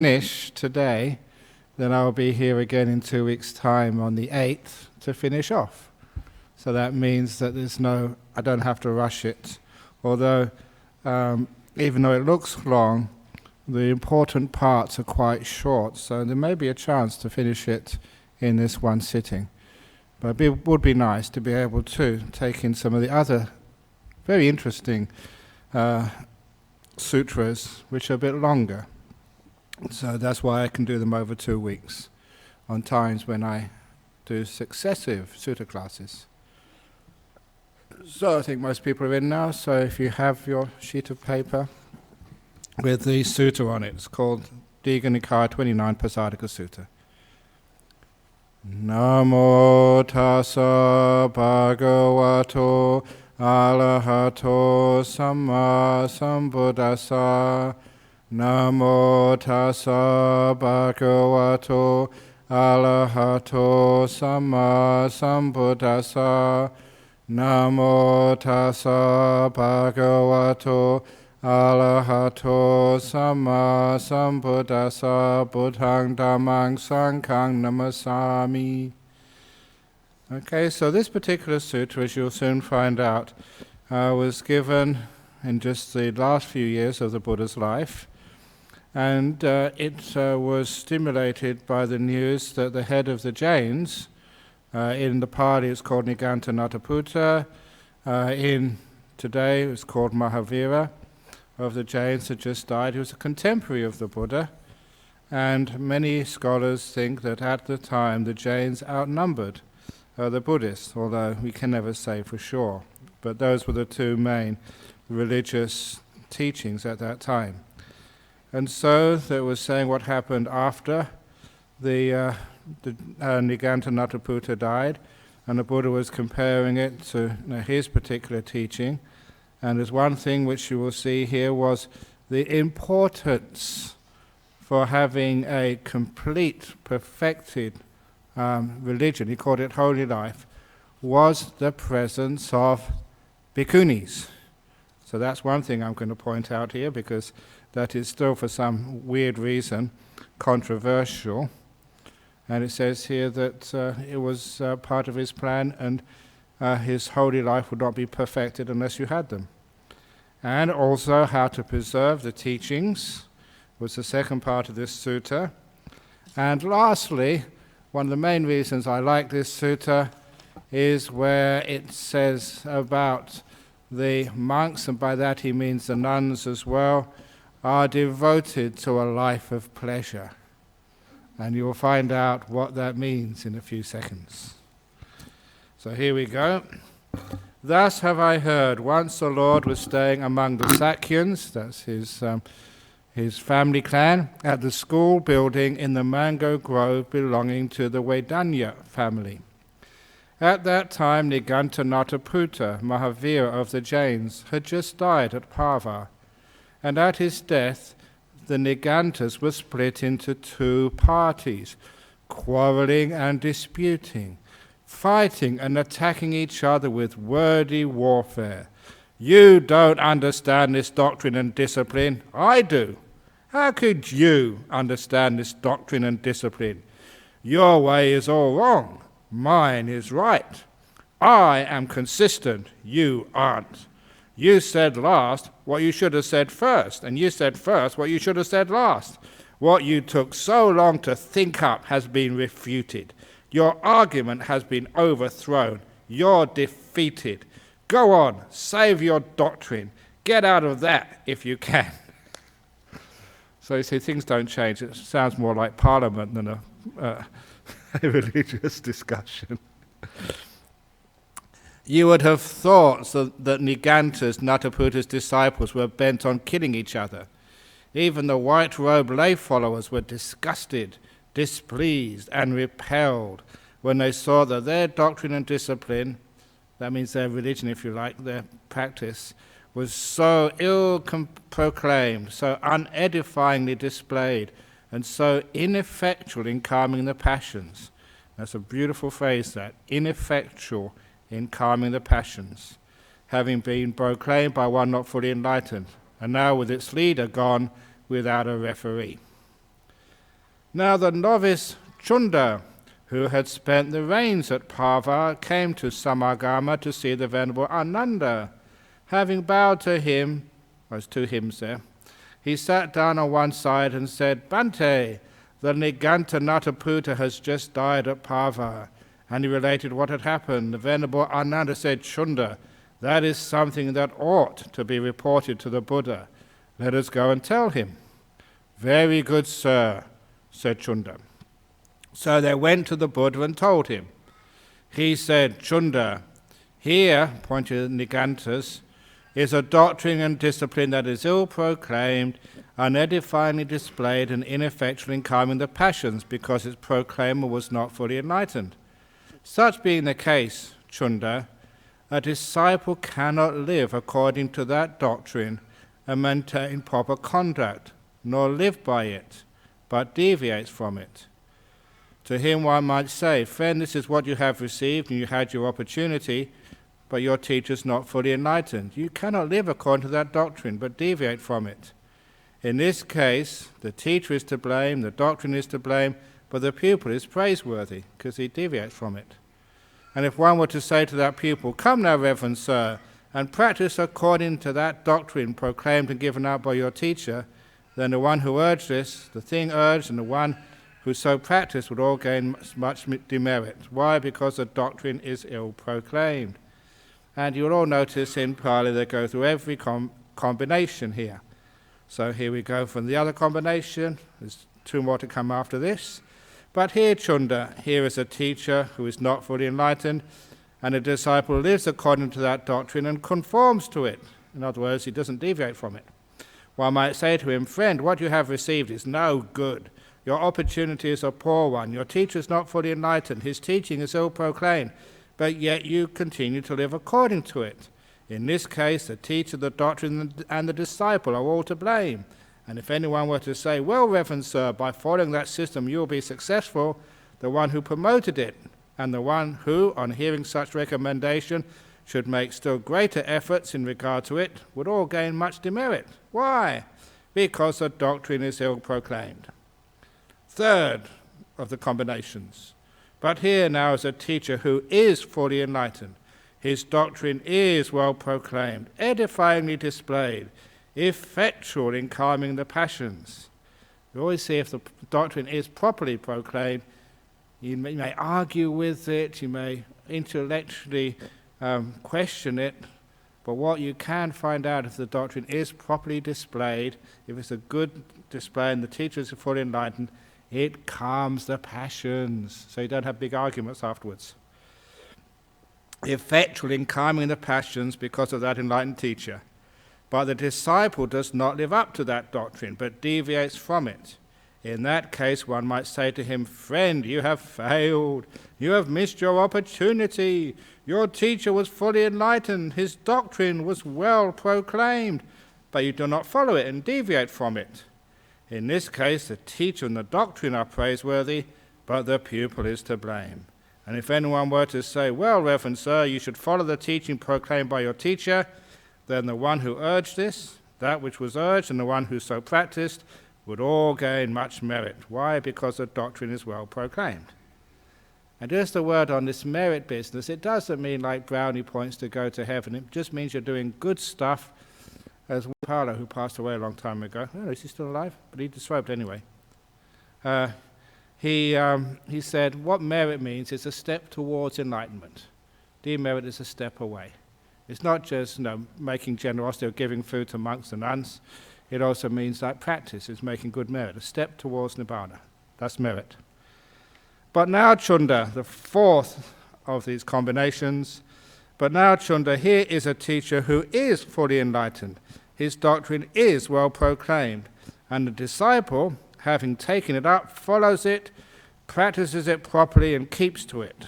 finish today, then I'll be here again in 2 weeks' time on the 8th to finish off. So that means that I don't have to rush it. Although, even though it looks long, the important parts are quite short, so there may be a chance to finish it in this one sitting. But it would be nice to be able to take in some of the other very interesting sutras, which are a bit longer. So that's why I can do them over 2 weeks, on times when I do successive sutta classes. So I think most people are in now, so if you have your sheet of paper with the sutta on it, it's called Digha Nikaya 29 Pasadika Sutta. Namo tassa bhagavato arahato samma sambuddhassa. Namo tassa bhagavato arahato samma sambuddhassa. Namo tassa bhagavato arahato samma sambuddhassa. Buddhaṃ dhammāṃ saṅghāṃ namasami. Okay, so this particular sutra, as you'll soon find out, was given in just the last few years of the Buddha's life. And it was stimulated by the news that the head of the Jains, in the Pali it's called Nigantanathaputta, in today it's called Mahavira, of the Jains, had just died. He was a contemporary of the Buddha, and many scholars think that at the time the Jains outnumbered the Buddhists, although we can never say for sure. But those were the two main religious teachings at that time. And so they were saying what happened after the Nigantanathaputta died, and the Buddha was comparing it to his particular teaching. And there's one thing which you will see here was the importance for having a complete, perfected religion, he called it holy life, was the presence of bhikkhunis. So that's one thing I'm going to point out here, because that is still, for some weird reason, controversial. And it says here that it was part of his plan, and his holy life would not be perfected unless you had them. And also how to preserve the teachings was the second part of this sutta. And lastly, one of the main reasons I like this sutta is where it says about the monks, and by that he means the nuns as well, are devoted to a life of pleasure. And you will find out what that means in a few seconds. So here we go. Thus have I heard, once the Lord was staying among the Sakyans, that's his family clan, at the school building in the mango grove belonging to the Vedanya family. At that time, Nigantanathaputta, Mahavira of the Jains, had just died at Pava, and at his death the Nigantas were split into two parties, quarrelling and disputing, fighting and attacking each other with wordy warfare. You don't understand this doctrine and discipline. I do. How could you understand this doctrine and discipline? Your way is all wrong. Mine is right. I am consistent. You aren't. You said last what you should have said first, and you said first what you should have said last. What you took so long to think up has been refuted. Your argument has been overthrown. You're defeated. Go on, save your doctrine. Get out of that if you can. So you see, things don't change. It sounds more like Parliament than a religious discussion. You would have thought that Nigantas, Nathaputta's disciples, were bent on killing each other. Even the white-robed lay followers were disgusted, displeased, and repelled when they saw that their doctrine and discipline, that means their religion, if you like, their practice, was so ill-proclaimed, so unedifyingly displayed, and so ineffectual in calming the passions. That's a beautiful phrase, that, ineffectual in calming the passions, having been proclaimed by one not fully enlightened, and now with its leader gone without a referee. Now the novice Chunda, who had spent the rains at Pava, came to Samagama to see the Venerable Ananda. Having bowed to him, there's two hymns there, he sat down on one side and said, Bhante, the Niganta Nataputa has just died at Pava. And he related what had happened. The Venerable Ananda said, Chunda, that is something that ought to be reported to the Buddha. Let us go and tell him. Very good, sir, said Chunda. So they went to the Buddha and told him. He said, Chunda, here, pointing to Nigantas, is a doctrine and discipline that is ill-proclaimed, unedifyingly displayed, and ineffectual in calming the passions, because its proclaimer was not fully enlightened. Such being the case, Chunda, a disciple cannot live according to that doctrine and maintain proper conduct, nor live by it, but deviates from it. To him one might say, Friend, this is what you have received, and you had your opportunity, but your teacher is not fully enlightened. You cannot live according to that doctrine, but deviate from it. In this case, the teacher is to blame, the doctrine is to blame, but the pupil is praiseworthy, because he deviates from it. And if one were to say to that pupil, Come now, Reverend Sir, and practice according to that doctrine proclaimed and given out by your teacher, then the one who urged this, the thing urged, and the one who so practiced would all gain much demerit. Why? Because the doctrine is ill-proclaimed. And you'll all notice in Pali they go through every combination here. So here we go from the other combination. There's two more to come after this. But here, Chunda, here is a teacher who is not fully enlightened, and a disciple lives according to that doctrine and conforms to it. In other words, he doesn't deviate from it. One might say to him, Friend, what you have received is no good. Your opportunity is a poor one. Your teacher is not fully enlightened. His teaching is ill-proclaimed, but yet you continue to live according to it. In this case, the teacher, the doctrine, and the disciple are all to blame. And if anyone were to say, Well, Reverend Sir, by following that system you will be successful, the one who promoted it, and the one who, on hearing such recommendation, should make still greater efforts in regard to it, would all gain much demerit. Why? Because the doctrine is ill-proclaimed. Third of the combinations. But here now is a teacher who is fully enlightened. His doctrine is well proclaimed, edifyingly displayed, effectual in calming the passions. We always see if the doctrine is properly proclaimed, you may argue with it, you may intellectually question it, but what you can find out if the doctrine is properly displayed, if it's a good display and the teacher is fully enlightened, it calms the passions, so you don't have big arguments afterwards. Effectual in calming the passions because of that enlightened teacher. But the disciple does not live up to that doctrine, but deviates from it. In that case, one might say to him, Friend, you have failed. You have missed your opportunity. Your teacher was fully enlightened. His doctrine was well proclaimed, but you do not follow it and deviate from it. In this case, the teacher and the doctrine are praiseworthy, but the pupil is to blame. And if anyone were to say, Well, Reverend Sir, you should follow the teaching proclaimed by your teacher, then the one who urged this, that which was urged, and the one who so practiced, would all gain much merit. Why? Because the doctrine is well proclaimed. And just a word on this merit business, it doesn't mean like brownie points to go to heaven. It just means you're doing good stuff. As Paolo, who passed away a long time ago, is he still alive? But he disrobed anyway. He said, what merit means is a step towards enlightenment. Demerit is a step away. It's not just making generosity or giving food to monks and nuns. It also means that practice is making good merit, a step towards nibbana. That's merit. But now Chunda, the fourth of these combinations, but now Chunda, here is a teacher who is fully enlightened. His doctrine is well proclaimed, and the disciple, having taken it up, follows it, practices it properly, and keeps to it.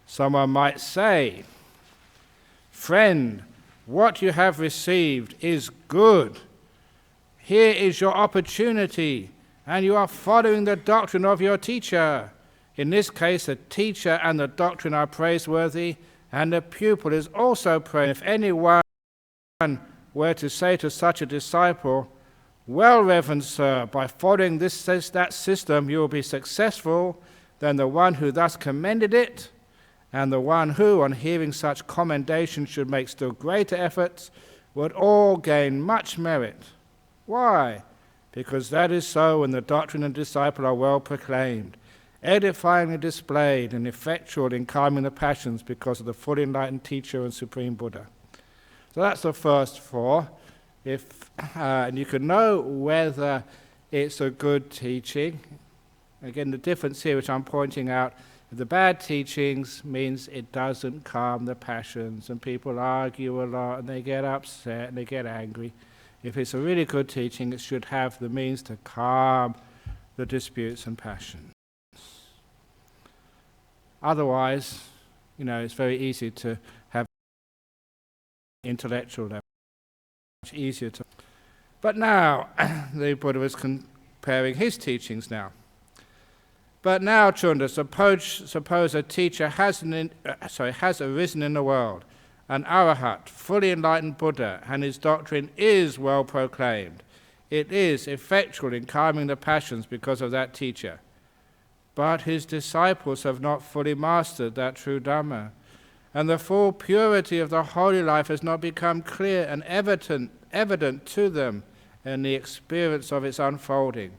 Someone might say, Friend, what you have received is good. Here is your opportunity, and you are following the doctrine of your teacher. In this case, the teacher and the doctrine are praiseworthy, and the pupil is also praiseworthy. If anyone were to say to such a disciple, Well, Reverend Sir, by following that system you will be successful than the one who thus commended it, and the one who, on hearing such commendation, should make still greater efforts, would all gain much merit. Why? Because that is so when the doctrine and disciple are well proclaimed, edifyingly displayed, and effectual in calming the passions because of the fully enlightened teacher and supreme Buddha. So that's the first four. And you can know whether it's a good teaching. Again, the difference here which I'm pointing out, the bad teachings means it doesn't calm the passions, and people argue a lot and they get upset and they get angry. If it's a really good teaching, it should have the means to calm the disputes and passions. Otherwise, it's very easy to have intellectual level. Much easier to. But now, the Buddha was comparing his teachings now. But now, Chunda, suppose a teacher has arisen in the world, an arahat, fully enlightened Buddha, and his doctrine is well proclaimed. It is effectual in calming the passions because of that teacher. But his disciples have not fully mastered that true Dhamma, and the full purity of the holy life has not become clear and evident to them in the experience of its unfolding,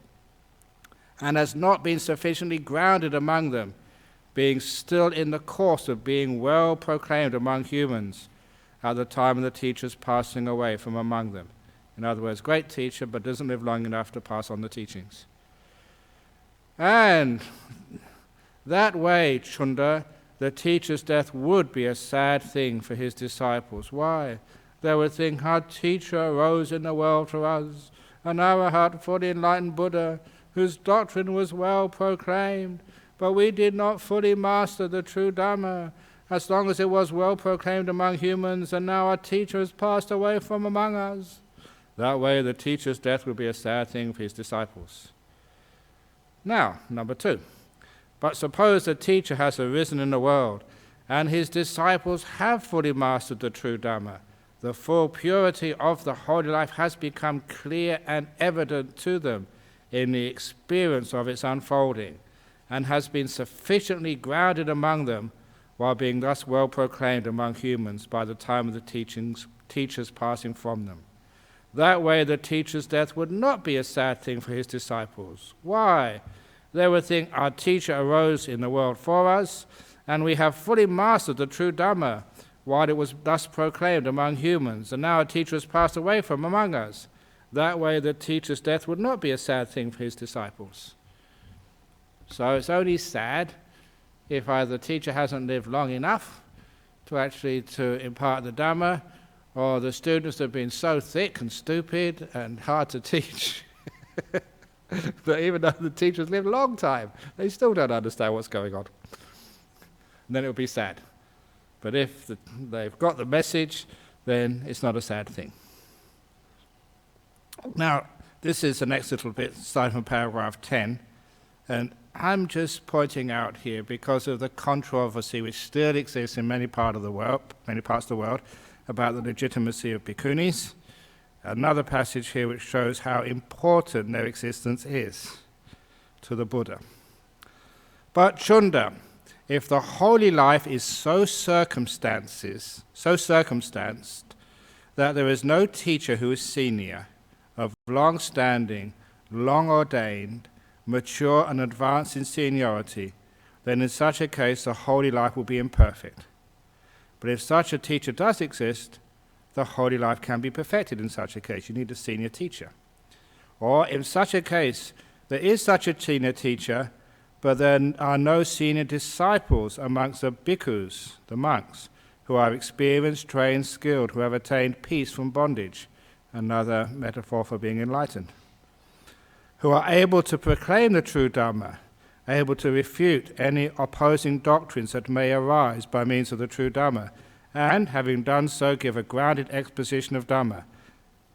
and has not been sufficiently grounded among them, being still in the course of being well proclaimed among humans at the time of the teacher's passing away from among them. In other words, great teacher, but doesn't live long enough to pass on the teachings. And that way, Chunda, the teacher's death would be a sad thing for his disciples. Why? They would think, our teacher arose in the world for us, an arahat, fully enlightened Buddha, whose doctrine was well proclaimed, but we did not fully master the true Dhamma, as long as it was well proclaimed among humans, and now our teacher has passed away from among us. That way, the teacher's death would be a sad thing for his disciples. Now, number 2. But suppose the teacher has arisen in the world, and his disciples have fully mastered the true Dhamma. The full purity of the holy life has become clear and evident to them in the experience of its unfolding, and has been sufficiently grounded among them, while being thus well proclaimed among humans by the time of the teacher's passing from them. That way the teacher's death would not be a sad thing for his disciples. Why? They would think, our teacher arose in the world for us, and we have fully mastered the true Dhamma, while it was thus proclaimed among humans, and now our teacher has passed away from among us. That way the teacher's death would not be a sad thing for his disciples. So it's only sad if either the teacher hasn't lived long enough to impart the Dhamma, or the students have been so thick and stupid and hard to teach that even though the teachers lived a long time, they still don't understand what's going on. And then it will be sad. But if they've got the message, then it's not a sad thing. Now, this is the next little bit, starting from paragraph 10, and I'm just pointing out here because of the controversy which still exists in many parts of the world, about the legitimacy of bhikkhunis. Another passage here which shows how important their existence is to the Buddha. But Chunda, if the holy life is so circumstanced that there is no teacher who is senior, of long standing, long ordained, mature and advanced in seniority, then in such a case the holy life will be imperfect. But if such a teacher does exist, the holy life can be perfected in such a case. You need a senior teacher. Or in such a case, there is such a senior teacher, but there are no senior disciples amongst the bhikkhus, the monks, who are experienced, trained, skilled, who have attained peace from bondage, another metaphor for being enlightened, who are able to proclaim the true Dhamma, able to refute any opposing doctrines that may arise by means of the true Dhamma, and, having done so, give a grounded exposition of Dhamma,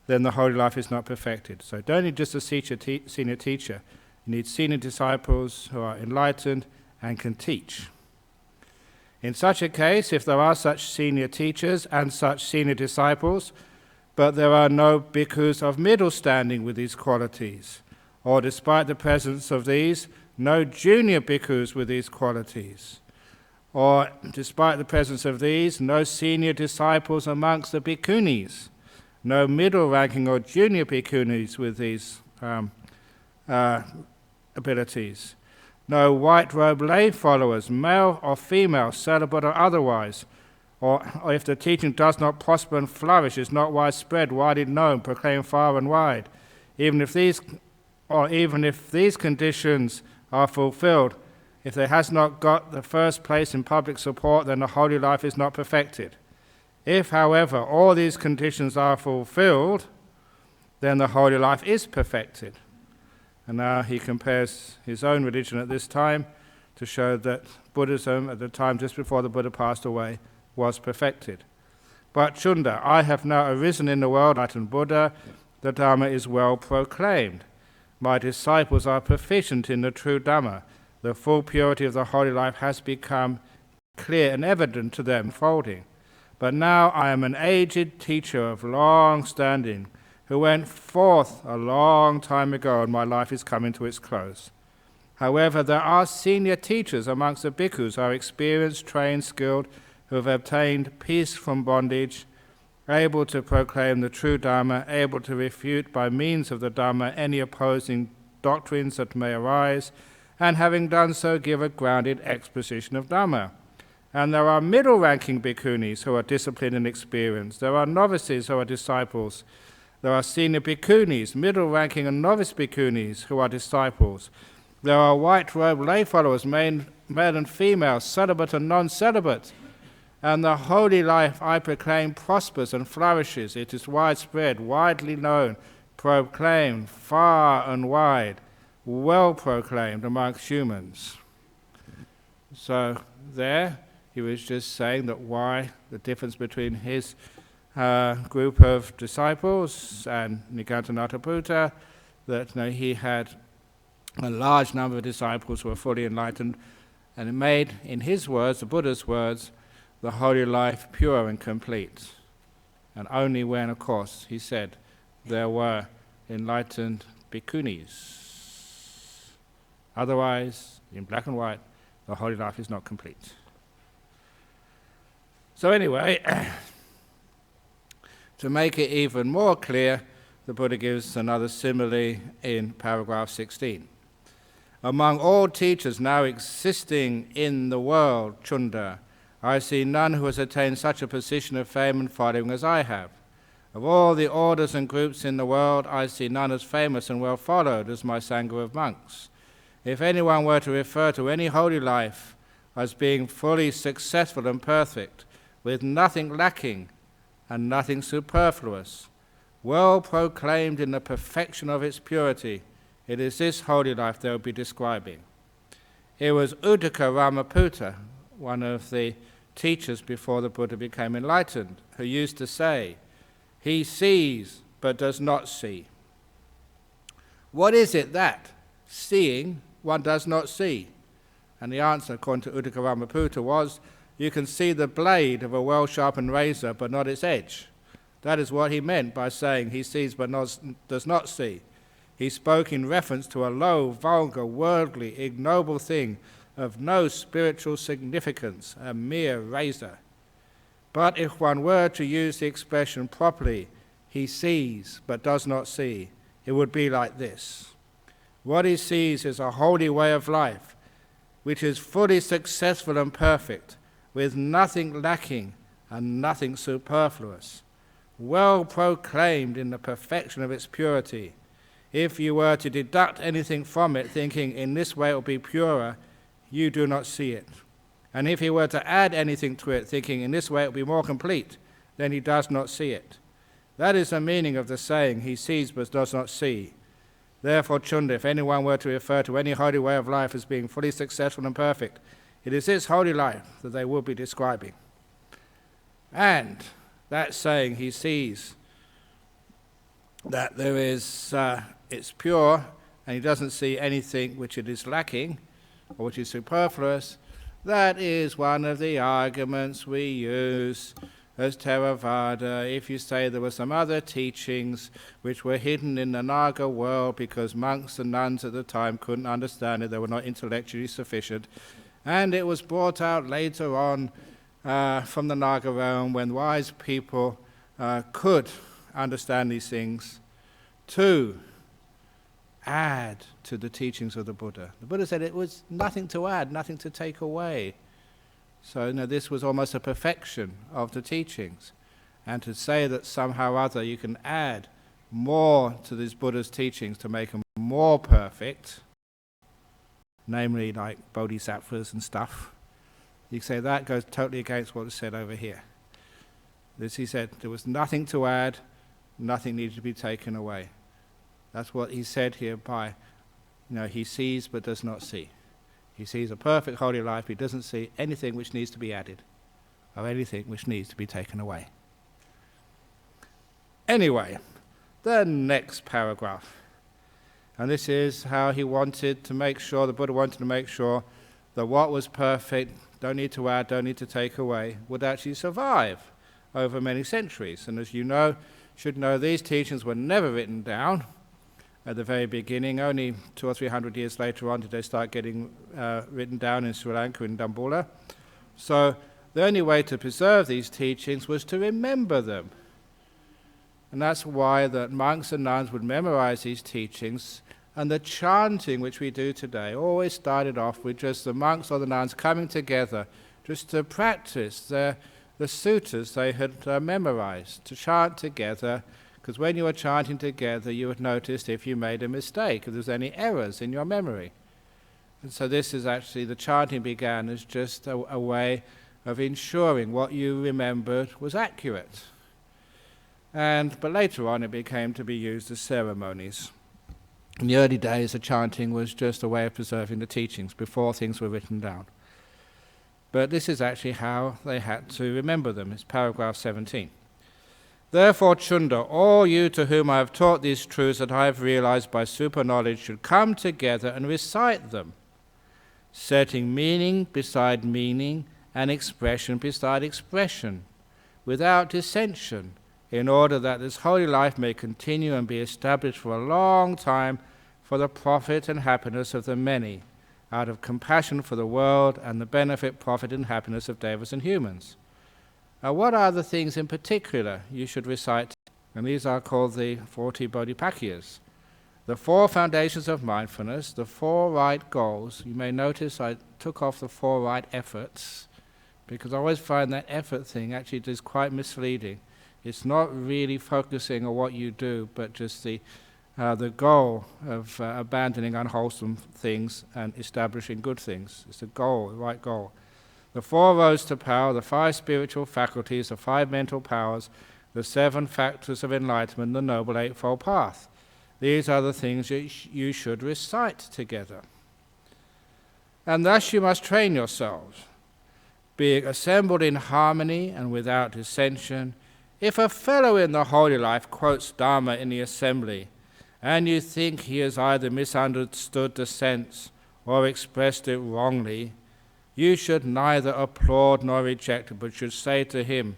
then the holy life is not perfected. So don't need just a senior teacher. You need senior disciples who are enlightened and can teach. In such a case, if there are such senior teachers and such senior disciples, but there are no bhikkhus of middle standing with these qualities, or despite the presence of these, no junior bhikkhus with these qualities, or despite the presence of these, no senior disciples amongst the bhikkhunis, no middle ranking or junior bhikkhunis with these abilities, no white robe lay followers, male or female, celibate or otherwise, or if the teaching does not prosper and flourish, is not widespread, widely known, proclaimed far and wide, even if these conditions are fulfilled, if there has not got the first place in public support, then the holy life is not perfected. If, however, all these conditions are fulfilled, then the holy life is perfected. And now he compares his own religion at this time to show that Buddhism, at the time just before the Buddha passed away, was perfected. But Chunda, I have now arisen in the world, enlightened Buddha, the Dhamma is well proclaimed. My disciples are proficient in the true Dhamma. The full purity of the holy life has become clear and evident to them, folding. But now I am an aged teacher of long standing, who went forth a long time ago, and my life is coming to its close. However, there are senior teachers amongst the bhikkhus, are experienced, trained, skilled, who have obtained peace from bondage, able to proclaim the true Dhamma, able to refute by means of the Dhamma any opposing doctrines that may arise, and having done so, give a grounded exposition of Dhamma. And there are middle-ranking bhikkhunis who are disciplined and experienced. There are novices who are disciples. There are senior bhikkhunis, middle-ranking and novice bhikkhunis who are disciples. There are white-robed lay followers, male and female, celibate and non-celibate. And the holy life I proclaim prospers and flourishes. It is widespread, widely known, proclaimed far and wide, well proclaimed amongst humans. So there he was just saying that why the difference between his group of disciples and Nikaya, that he had a large number of disciples who were fully enlightened, and it made, in his words, the Buddha's words, the holy life pure and complete. And only when, of course, he said, there were enlightened bhikkhunis. Otherwise, in black and white, the holy life is not complete. So anyway, to make it even more clear, the Buddha gives another simile in paragraph 16. Among all teachers now existing in the world, Chunda, I see none who has attained such a position of fame and following as I have. Of all the orders and groups in the world, I see none as famous and well followed as my Sangha of monks. If anyone were to refer to any holy life as being fully successful and perfect, with nothing lacking and nothing superfluous, well proclaimed in the perfection of its purity, it is this holy life they will be describing. It was Uddaka Ramaputta, one of the teachers before the Buddha became enlightened, who used to say, he sees but does not see. What is it that, seeing, one does not see? And the answer, according to Uddaka Ramaputta, was, you can see the blade of a well-sharpened razor but not its edge. That is what he meant by saying he sees but does not see. He spoke in reference to a low, vulgar, worldly, ignoble thing of no spiritual significance, a mere razor. But if one were to use the expression properly, he sees but does not see, it would be like this. What he sees is a holy way of life, which is fully successful and perfect, with nothing lacking and nothing superfluous, well proclaimed in the perfection of its purity. If you were to deduct anything from it, thinking in this way it will be purer, you do not see it. And if he were to add anything to it, thinking in this way it will be more complete, then he does not see it. That is the meaning of the saying, he sees but does not see. Therefore, Chunda, if anyone were to refer to any holy way of life as being fully successful and perfect, it is this holy life that they will be describing. And that saying, he sees that there is, it's pure, and he doesn't see anything which it is lacking, or which is superfluous, that is one of the arguments we use as Theravada, if you say there were some other teachings which were hidden in the Naga world because monks and nuns at the time couldn't understand it, they were not intellectually sufficient, and it was brought out later on from the Naga realm when wise people could understand these things, to add to the teachings of the Buddha. The Buddha said it was nothing to add, nothing to take away. So this was almost a perfection of the teachings. And to say that somehow or other you can add more to these Buddha's teachings to make them more perfect, namely like bodhisattvas and stuff, you say that goes totally against what was said over here. This, he said, there was nothing to add, nothing needed to be taken away. That's what he said here by, he sees but does not see. He sees a perfect holy life, he doesn't see anything which needs to be added, or anything which needs to be taken away. Anyway, the next paragraph. And this is how he wanted to make sure, the Buddha wanted to make sure that what was perfect, don't need to add, don't need to take away, would actually survive over many centuries. And as you should know, these teachings were never written down at the very beginning. Only 200 or 300 years later on did they start getting written down in Sri Lanka, in Dambulla. So the only way to preserve these teachings was to remember them. And that's why that monks and nuns would memorize these teachings, and the chanting which we do today always started off with just the monks or the nuns coming together just to practice the sutras they had memorized, to chant together. Because when you were chanting together, you would notice if you made a mistake, if there's any errors in your memory. And so this is actually, the chanting began as just a way of ensuring what you remembered was accurate. But later on it became to be used as ceremonies. In the early days, the chanting was just a way of preserving the teachings before things were written down. But this is actually how they had to remember them. It's paragraph 17. Therefore, Chunda, all you to whom I have taught these truths that I have realized by super knowledge should come together and recite them, setting meaning beside meaning and expression beside expression, without dissension, in order that this holy life may continue and be established for a long time for the profit and happiness of the many, out of compassion for the world and the benefit, profit, and happiness of devas and humans. Now, what are the things in particular you should recite? And these are called the 40 Bodhipakkhiyas. The 4 foundations of mindfulness, the 4 right goals. You may notice I took off the 4 right efforts, because I always find that effort thing actually is quite misleading. It's not really focusing on what you do, but just the goal of abandoning unwholesome things and establishing good things. It's the goal, the right goal. The 4 roads to power, the 5 spiritual faculties, the 5 mental powers, the 7 factors of enlightenment, the Noble Eightfold Path. These are the things you should recite together. And thus you must train yourselves, being assembled in harmony and without dissension. If a fellow in the holy life quotes Dharma in the assembly, and you think he has either misunderstood the sense or expressed it wrongly, you should neither applaud nor reject it, but should say to him,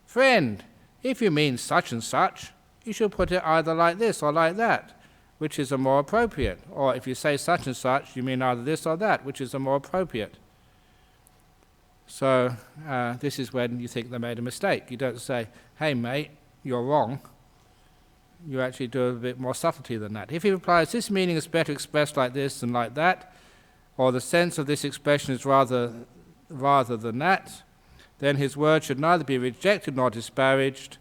"Friend, if you mean such and such, you should put it either like this or like that, which is the more appropriate. Or if you say such and such, you mean either this or that, which is the more appropriate." So this is when you think they made a mistake. You don't say, "Hey mate, you're wrong." You actually do a bit more subtlety than that. If he replies, "This meaning is better expressed like this than like that," or "the sense of this expression is rather than that," then his words should neither be rejected nor disparaged,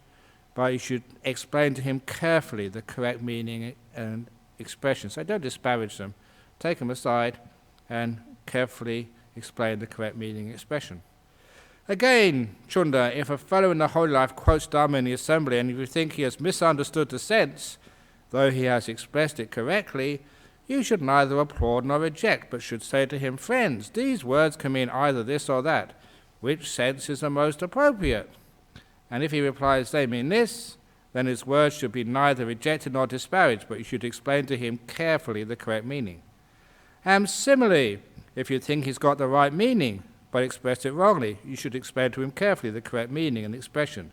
but you should explain to him carefully the correct meaning and expression. So don't disparage them. Take them aside and carefully explain the correct meaning and expression. Again, Chunda, if a fellow in the holy life quotes Dharma in the assembly, and if you think he has misunderstood the sense, though he has expressed it correctly, you should neither applaud nor reject, but should say to him, "Friends, these words can mean either this or that. Which sense is the most appropriate?" And if he replies, "They mean this," then his words should be neither rejected nor disparaged, but you should explain to him carefully the correct meaning. And similarly, if you think he's got the right meaning, but expressed it wrongly. You should explain to him carefully the correct meaning and expression.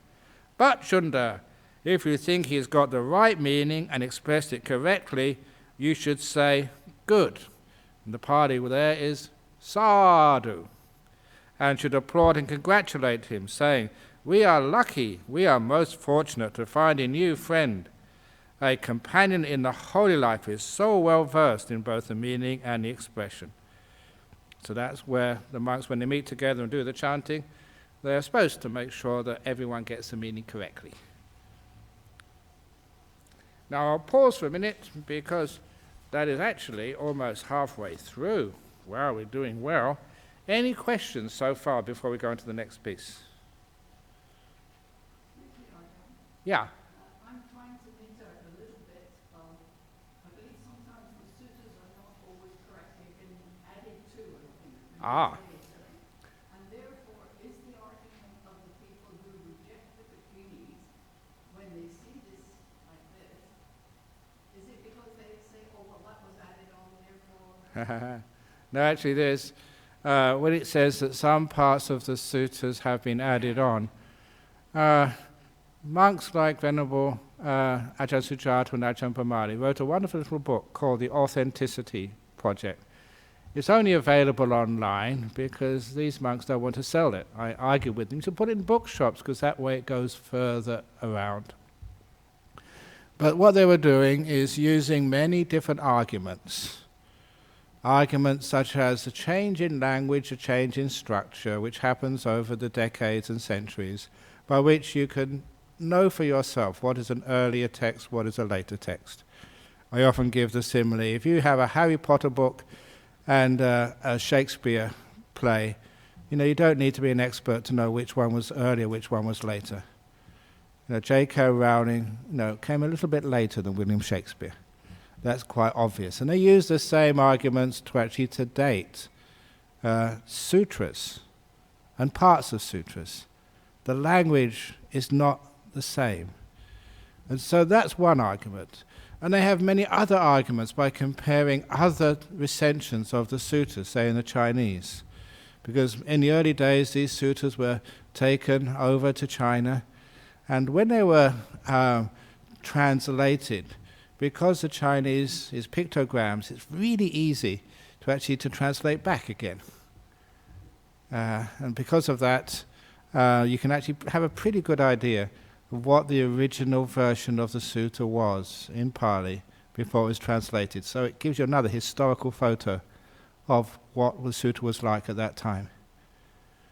But Chunda, if you think he has got the right meaning and expressed it correctly, you should say, good. And the Pali there is sadhu, and should applaud and congratulate him, saying, we are lucky, we are most fortunate to find a new friend. A companion in the holy life who is so well versed in both the meaning and the expression. So that's where the monks, when they meet together and do the chanting, they're supposed to make sure that everyone gets the meaning correctly. Now I'll pause for a minute because that is actually almost halfway through. Wow, we're doing well. Any questions so far before we go into the next piece? Yeah. I'm trying to interact a little bit. I believe sometimes the sutras are not always correct. They've been added to, I think. And therefore, is the argument of the people who reject the bikinis, when they see this like this, is it because they say, oh, well, that was added on, therefore? No, actually there's, when it says that some parts of the sutras have been added on, monks like Venerable Ajahn Sujata and Ajahn Brahmali wrote a wonderful little book called The Authenticity Project. It's only available online because these monks don't want to sell it. I argue with them to put it in bookshops because that way it goes further around. But what they were doing is using many different arguments. Arguments such as a change in language, a change in structure, which happens over the decades and centuries, by which you can know for yourself what is an earlier text, what is a later text. I often give the simile, if you have a Harry Potter book and a Shakespeare play, you don't need to be an expert to know which one was earlier, which one was later. J.K. Rowling came a little bit later than William Shakespeare. That's quite obvious. And they use the same arguments to date sutras and parts of sutras. The language is not the same. And so that's one argument. And they have many other arguments by comparing other recensions of the sutras, say in the Chinese. Because in the early days, these sutras were taken over to China, and when they were translated, because the Chinese is pictograms, it's really easy to translate back again. And because of that, you can actually have a pretty good idea of what the original version of the sutta was in Pali before it was translated. So it gives you another historical photo of what the sutta was like at that time.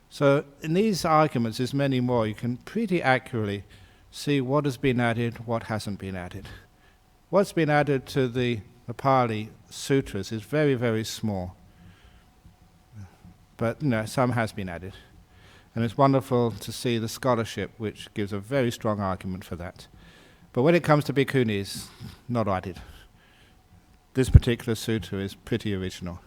So in these arguments, there's many more. You can pretty accurately see what has been added, what hasn't been added. What's been added to the Pali sutras is very, very small. But some has been added. And it's wonderful to see the scholarship, which gives a very strong argument for that. But when it comes to bhikkhunis, not added. This particular sutta is pretty original.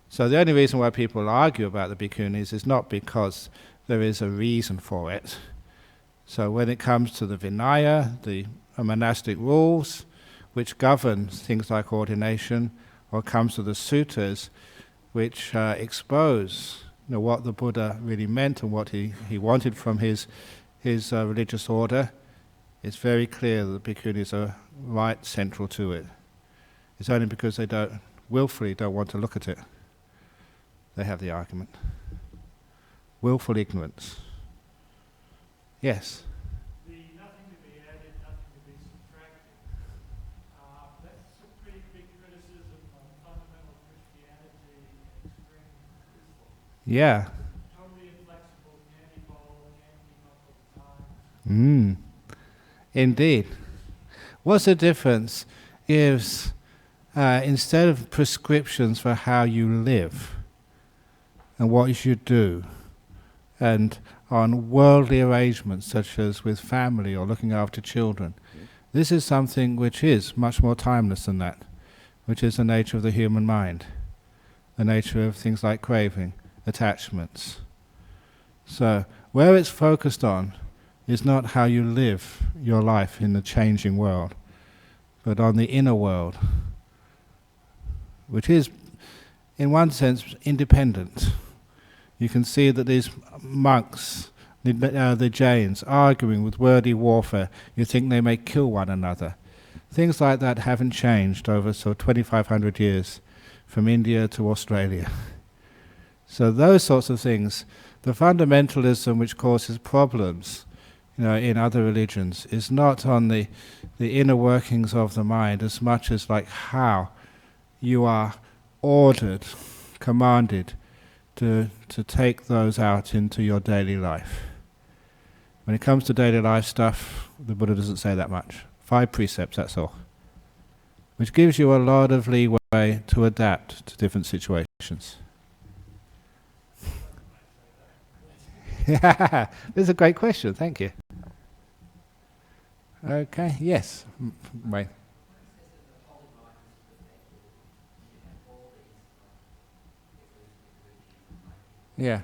So the only reason why people argue about the bhikkhunis is not because there is a reason for it. So when it comes to the Vinaya, the monastic rules, which govern things like ordination, or it comes to the suttas, which expose what the Buddha really meant and what he wanted from his religious order, it's very clear that the bhikkhunis are right central to it. It's only because they willfully don't want to look at it. They have the argument. Willful ignorance. Yes? The nothing to be added, nothing to be subtracted. That's a pretty big criticism of fundamental Christianity and extreme Islam. Yeah. Totally inflexible, can't evolve, can't keep up with the times. Indeed. What's the difference is instead of prescriptions for how you live and what you should do, and on worldly arrangements such as with family or looking after children, this is something which is much more timeless than that, which is the nature of the human mind, the nature of things like craving, attachments. So where it's focused on is not how you live your life in the changing world, but on the inner world, which is, in one sense, independent. You can see that these monks, the Jains, arguing with wordy warfare. You think they may kill one another. Things like that haven't changed over 2,500 years, from India to Australia. So those sorts of things, the fundamentalism which causes problems, in other religions, is not on the inner workings of the mind as much as like how you are ordered, commanded to take those out into your daily life. When it comes to daily life stuff, the Buddha doesn't say that much. 5 precepts, that's all. Which gives you a lot of leeway to adapt to different situations. This is a great question, thank you. Okay, yes. Wait. Yeah.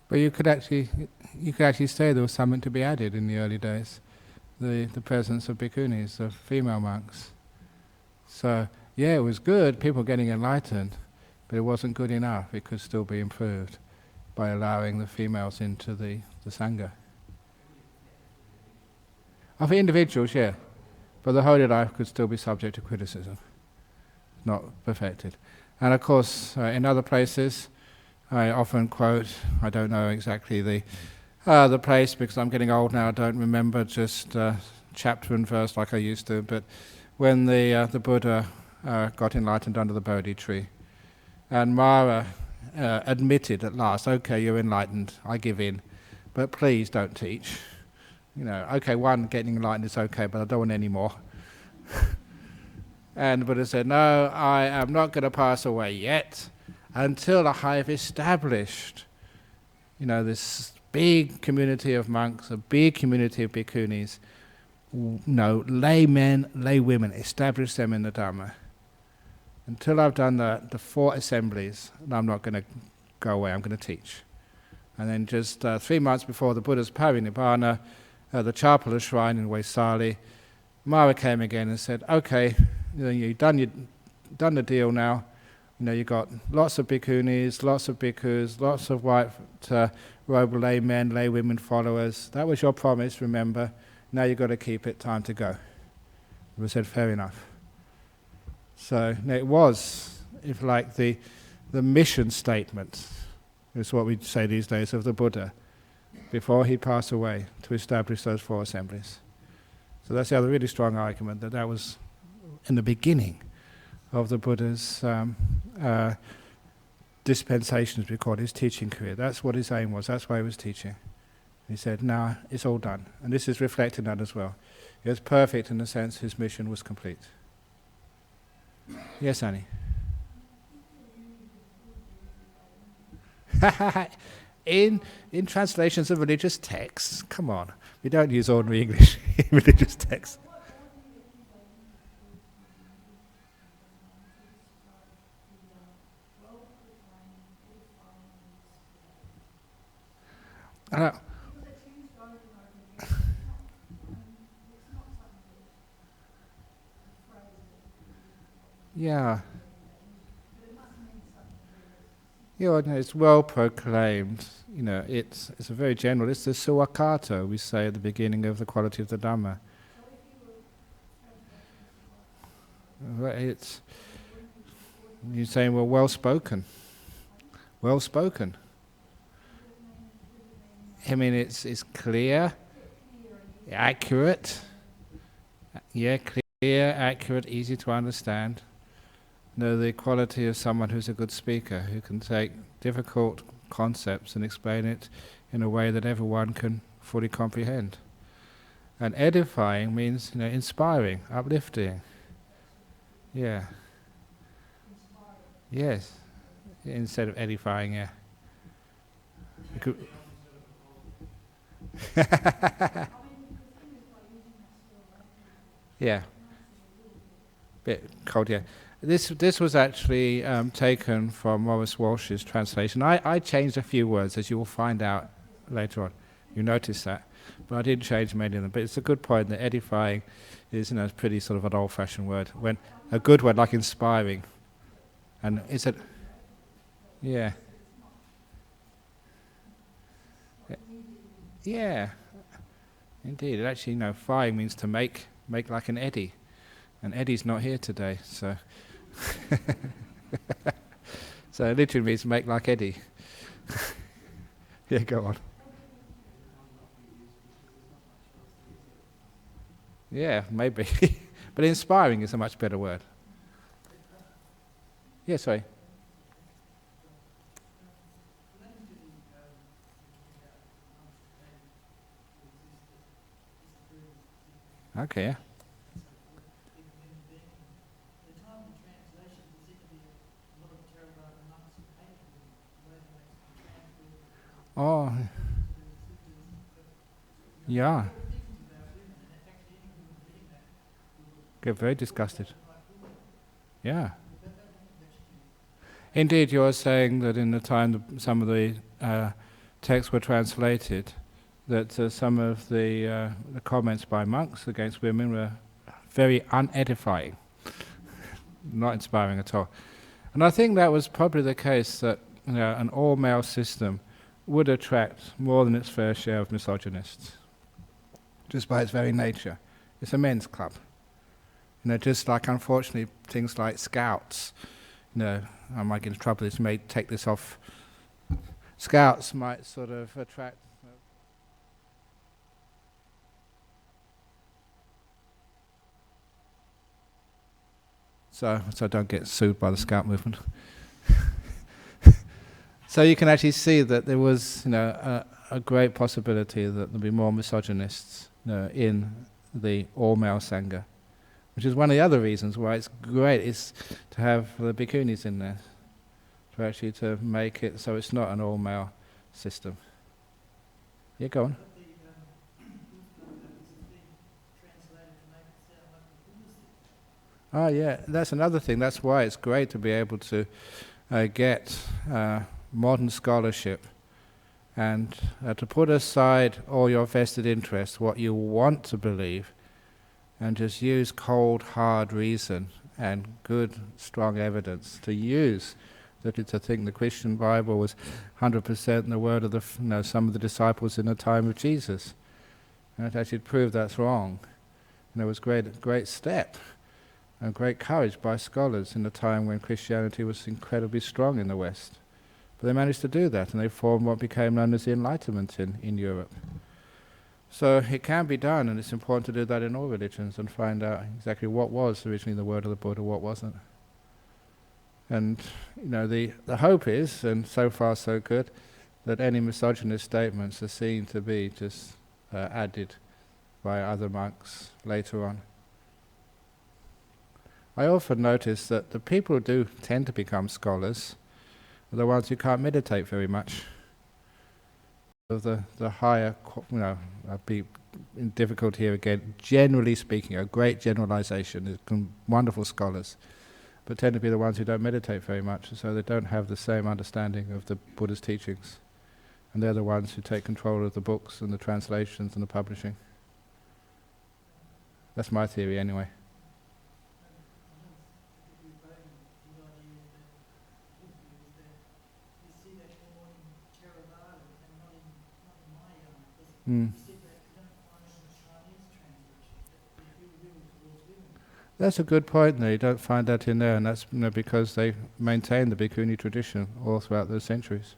But you could actually say there was something to be added in the early days. The presence of bhikkhunis, of female monks. So, yeah, it was good, people getting enlightened, but it wasn't good enough. It could still be improved by allowing the females into the Sangha. For individuals, yeah. But the holy life could still be subject to criticism. Not perfected. And of course, in other places, I often quote, I don't know exactly the place because I'm getting old now, I don't remember just chapter and verse like I used to, but when the Buddha got enlightened under the Bodhi tree, and Mara admitted at last, okay, you're enlightened, I give in, but please don't teach. Okay, getting enlightened is okay, but I don't want any more. And the Buddha said, no, I am not going to pass away yet until I have established, this big community of monks, a big community of bhikkhunis, lay men, lay women, establish them in the Dhamma. Until I've done the 4 assemblies, I'm not going to go away, I'm going to teach. And then just 3 months before the Buddha's parinibbana, at the Chapala shrine in Vaisali, Mara came again and said, okay, you've done the deal now. You've got lots of bhikkhunis, lots of bhikkhus, lots of white-robed lay men, lay women followers. That was your promise, remember. Now you've got to keep it, time to go. We said, fair enough. So it was, if like the mission statement, is what we say these days of the Buddha, before he passed away, to establish those 4 assemblies. So that's the other really strong argument, that was in the beginning of the Buddha's dispensations, we call it, his teaching career. That's what his aim was, that's why he was teaching. He said, nah, it's all done. And this is reflected in that as well. It was perfect in the sense his mission was complete. Yes, Annie? In translations of religious texts, come on, we don't use ordinary English in religious texts. Yeah. Yeah, no, it's well proclaimed. It's a very general. It's the suwakato we say at the beginning of the quality of the Dhamma. It's you're saying, well spoken. Well spoken. I mean, it's clear, accurate. Yeah, clear, accurate, easy to understand. The quality of someone who's a good speaker, who can take difficult concepts and explain it in a way that everyone can fully comprehend. And edifying means, inspiring, uplifting. Yeah. Yes. Instead of edifying, yeah. Yeah. bit cold, yeah. This was actually taken from Maurice Walsh's translation. I changed a few words, as you will find out later on. You notice that. But I didn't change many of them. But it's a good point that edifying is, pretty sort of an old-fashioned word. When a good word like inspiring. And is it... Yeah. Yeah. Indeed. It actually, frying means to make like an eddy. And Eddie's not here today, so... So it literally means make like Eddie. Yeah, go on. Yeah, maybe. But inspiring is a much better word. Yeah, sorry. Okay, yeah. Oh, yeah. Get very disgusted. Yeah. Indeed, you are saying that in the time some of the texts were translated, that some of the comments by monks against women were very unedifying, not inspiring at all. And I think that was probably the case, that an all-male system would attract more than its fair share of misogynists, just by its very nature. It's a men's club. Just like, unfortunately, things like Scouts, I might get into trouble, this may take this off. Scouts might sort of attract... So I don't get sued by the Scout movement. So you can actually see that there was, a great possibility that there'll be more misogynists, in the all-male Sangha, which is one of the other reasons why it's great is to have the bhikkhunis in there, to make it so it's not an all-male system. Yeah, go on. Oh yeah, that's another thing. That's why it's great to be able to get modern scholarship and to put aside all your vested interests, what you want to believe, and just use cold, hard reason and good, strong evidence to use. To think the Christian Bible was 100% the word of some of the disciples in the time of Jesus, and to actually prove that's wrong. It was great step and great courage by scholars in a time when Christianity was incredibly strong in the West. But they managed to do that, and they formed what became known as the Enlightenment in Europe. So it can be done, and it's important to do that in all religions and find out exactly what was originally the word of the Buddha, what wasn't. And the hope is, and so far so good, that any misogynist statements are seen to be just added by other monks later on. I often notice that the people who do tend to become scholars are the ones who can't meditate very much. The higher, I'd be in difficulty here again, generally speaking, a great generalization, wonderful scholars, but tend to be the ones who don't meditate very much, so they don't have the same understanding of the Buddha's teachings. And they're the ones who take control of the books and the translations and the publishing. That's my theory anyway. Mm. That's a good point there. You don't find that in there, and that's because they maintain the bhikkhuni tradition all throughout those centuries.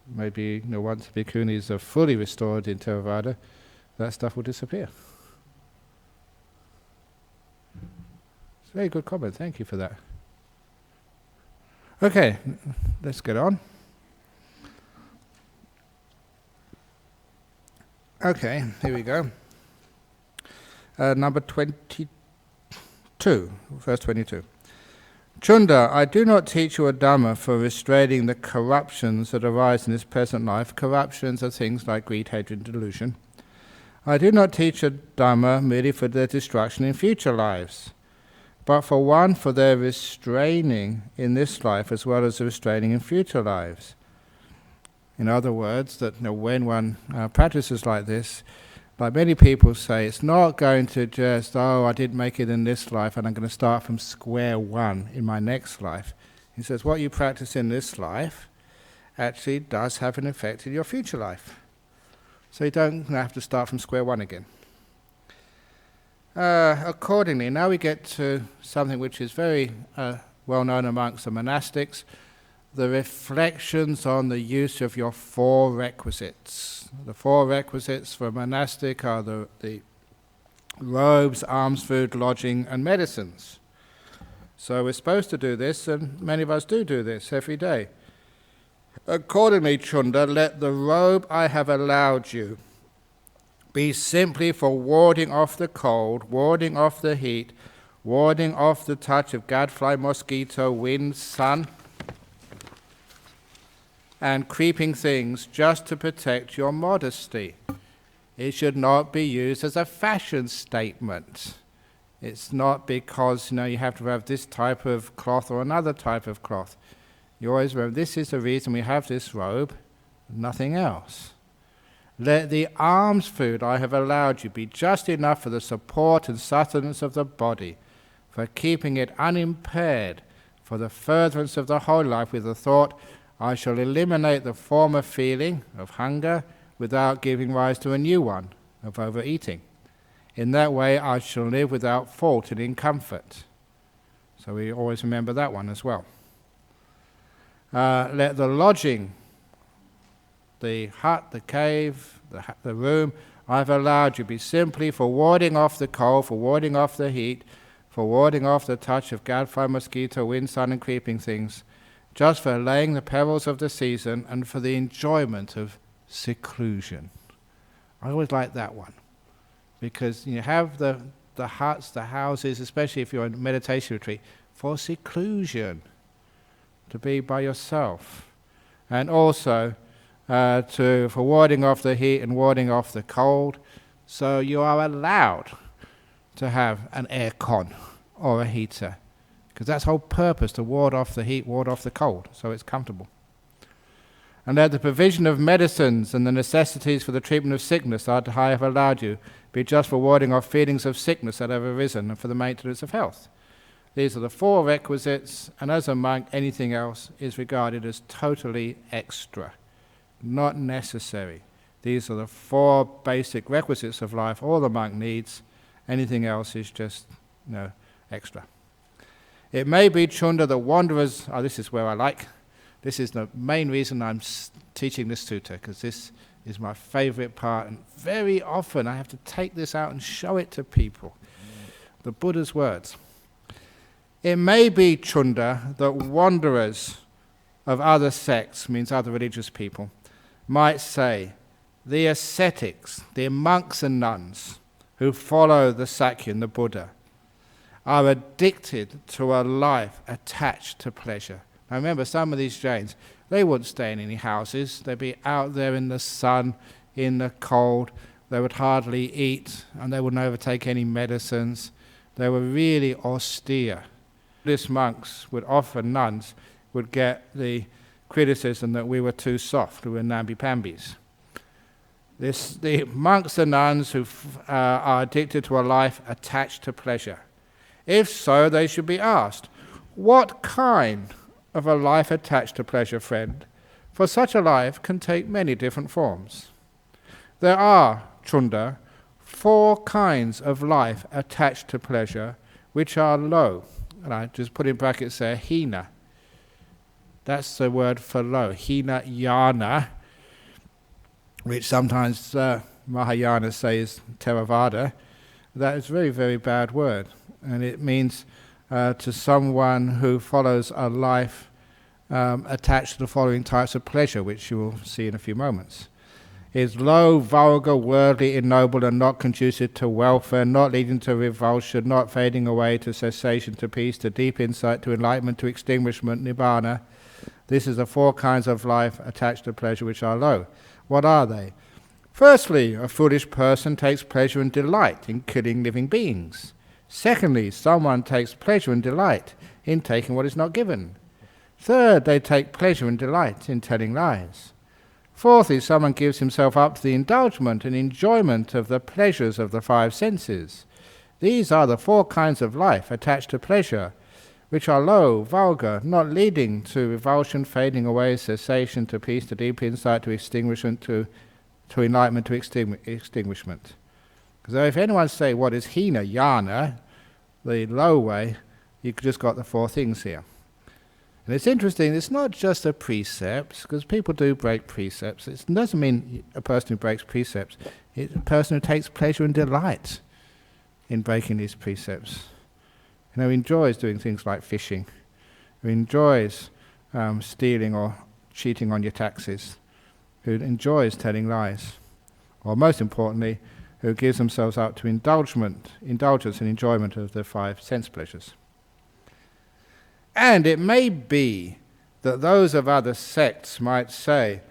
Maybe once the bhikkhunis are fully restored in Theravada, that stuff will disappear. It's a very good comment. Thank you for that. Okay, let's get on. Okay, here we go. Number 22, verse 22. Chunda, I do not teach you a Dhamma for restraining the corruptions that arise in this present life. Corruptions are things like greed, hatred, and delusion. I do not teach a Dhamma merely for their destruction in future lives. but for one for their restraining in this life as well as the restraining in future lives. In other words, that when one practices like this, like many people say, it's not going to just, I didn't make it in this life and I'm going to start from square one in my next life. He says, what you practice in this life actually does have an effect in your future life. So you don't have to start from square one again. Accordingly, now we get to something which is very well known amongst the monastics, the reflections on the use of your four requisites. The four requisites for a monastic are the robes, alms, food, lodging, and medicines. So we're supposed to do this, and many of us do this every day. Accordingly, Chunda, let the robe I have allowed you be simply for warding off the cold, warding off the heat, warding off the touch of gadfly, mosquito, wind, sun, and creeping things, just to protect your modesty. It should not be used as a fashion statement. It's not because you have to have this type of cloth or another type of cloth. You always remember, this is the reason we have this robe, nothing else. Let the alms food I have allowed you be just enough for the support and sustenance of the body, for keeping it unimpaired, for the furtherance of the whole life with the thought, I shall eliminate the former feeling of hunger without giving rise to a new one of overeating. In that way I shall live without fault and in comfort. So we always remember that one as well. Let the lodging, the hut, the cave, the room I've allowed you be simply for warding off the cold, for warding off the heat, for warding off the touch of gadfly, mosquito, wind, sun, and creeping things, just for allaying the perils of the season and for the enjoyment of seclusion. I always like that one, because you have the huts, the houses, especially if you're in a meditation retreat, for seclusion, to be by yourself, and also for warding off the heat and warding off the cold. So you are allowed to have an aircon or a heater, because that's the whole purpose, to ward off the heat, ward off the cold, so it's comfortable. And let the provision of medicines and the necessities for the treatment of sickness that I have allowed you be just for warding off feelings of sickness that have arisen and for the maintenance of health. These are the four requisites, and as a monk, anything else is regarded as totally extra, not necessary. These are the four basic requisites of life all the monk needs. Anything else is just extra. It may be, Chunda, the wanderers, this is where I like, this is the main reason I'm teaching this sutta, because this is my favorite part, and very often I have to take this out and show it to people. The Buddha's words. It may be, Chunda, that wanderers of other sects, means other religious people, might say, the ascetics, the monks and nuns who follow the Sakya, the Buddha, are addicted to a life attached to pleasure. Now remember, some of these Jains, they wouldn't stay in any houses. They'd be out there in the sun, in the cold. They would hardly eat, and they wouldn't overtake any medicines. They were really austere. Buddhist monks would often, nuns, would get the criticism that we were too soft, we were namby-pambies. The monks and nuns who are addicted to a life attached to pleasure. If so, they should be asked, what kind of a life attached to pleasure, friend? For such a life can take many different forms. There are, Chunda, 4 kinds of life attached to pleasure which are low. And I just put in brackets there, hina. That's the word for low, hina yana, which sometimes Mahayana say is Theravada. That is a very, very bad word. And it means to someone who follows a life attached to the following types of pleasure, which you will see in a few moments. Is low, vulgar, worldly, ignoble, and not conducive to welfare, not leading to revulsion, not fading away to cessation, to peace, to deep insight, to enlightenment, to extinguishment, nibbana. This is the 4 kinds of life attached to pleasure which are low. What are they? Firstly, a foolish person takes pleasure and delight in killing living beings. Secondly, someone takes pleasure and delight in taking what is not given. Third, they take pleasure and delight in telling lies. Fourthly, someone gives himself up to the indulgement and enjoyment of the pleasures of the five senses. These are the four kinds of life attached to pleasure, which are low, vulgar, not leading to revulsion, fading away, cessation, to peace, to deep insight, to extinguishment, to enlightenment, to extinguishment. So if anyone say what is Hinayana, the low way, you've just got the four things here. And it's interesting, it's not just the precepts, because people do break precepts. It doesn't mean a person who breaks precepts. It's a person who takes pleasure and delight in breaking these precepts. Who enjoys doing things like fishing, who enjoys stealing or cheating on your taxes, who enjoys telling lies, or most importantly, who gives themselves up to indulgence and enjoyment of the five sense pleasures. And it may be that those of other sects might say,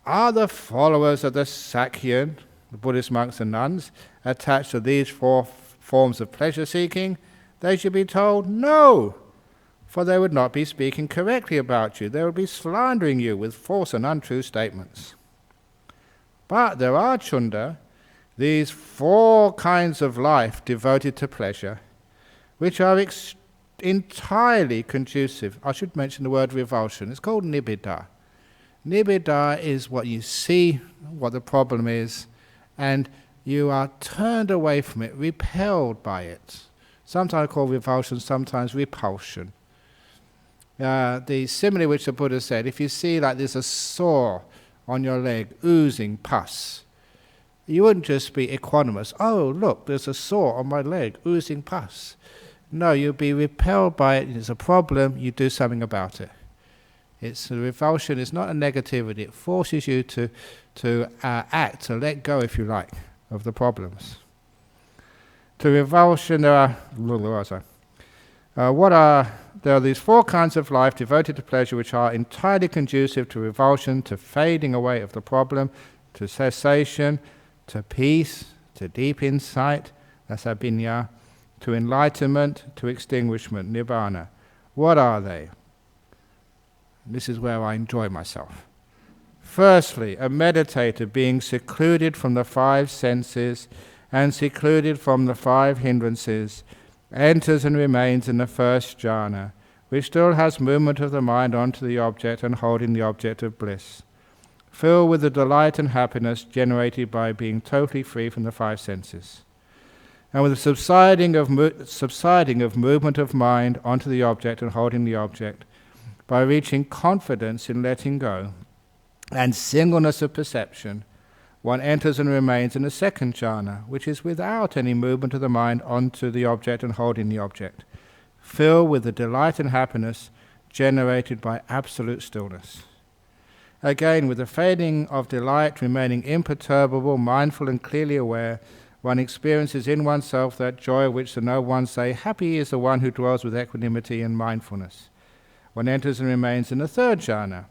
are the followers of the Sakyan, the Buddhist monks and nuns, attached to these four forms of pleasure-seeking? They should be told, no, for they would not be speaking correctly about you. They would be slandering you with false and untrue statements. But there are, Chunda, these four kinds of life devoted to pleasure, which are entirely conducive. I should mention the word revulsion. It's called nibbida. Nibbida is what you see, what the problem is, and you are turned away from it, repelled by it. Sometimes called revulsion, sometimes repulsion. The simile which the Buddha said, if you see like there's a sore on your leg, oozing pus, you wouldn't just be equanimous. Oh, look, there's a sore on my leg, oozing pus. No, you'll be repelled by it. It's a problem. You do something about it. It's a revulsion. It's not a negativity. It forces you to act, to let go, if you like, of the problems. To revulsion, there are these four kinds of life devoted to pleasure, which are entirely conducive to revulsion, to fading away of the problem, to cessation, to peace, to deep insight, that's abhinya, to enlightenment, to extinguishment, nibbana. What are they? This is where I enjoy myself. Firstly, a meditator being secluded from the five senses and secluded from the five hindrances enters and remains in the first jhana, which still has movement of the mind onto the object and holding the object of bliss, filled with the delight and happiness generated by being totally free from the five senses, and with the subsiding of movement of mind onto the object and holding the object, by reaching confidence in letting go and singleness of perception, one enters and remains in the second jhana, which is without any movement of the mind onto the object and holding the object, filled with the delight and happiness generated by absolute stillness. Again, with the fading of delight remaining imperturbable, mindful and clearly aware, one experiences in oneself that joy which the noble ones say, happy is the one who dwells with equanimity and mindfulness. One enters and remains in the third jhana,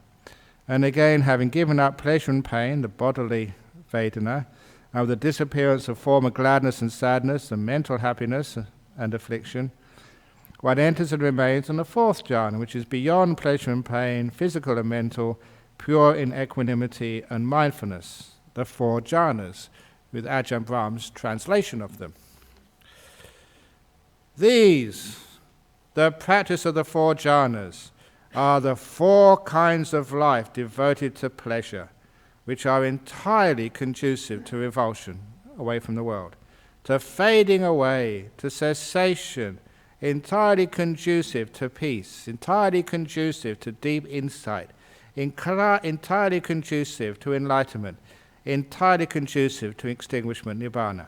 and again, having given up pleasure and pain, the bodily Vedana, and with the disappearance of former gladness and sadness, and mental happiness and affliction, one enters and remains in the fourth jhana, which is beyond pleasure and pain, physical and mental, pure in equanimity and mindfulness, the four jhanas, with Ajahn Brahm's translation of them. These, the practice of the four jhanas, are the four kinds of life devoted to pleasure, which are entirely conducive to revulsion away from the world, to fading away, to cessation, entirely conducive to peace, entirely conducive to deep insight, entirely conducive to enlightenment, entirely conducive to extinguishment, nibbana.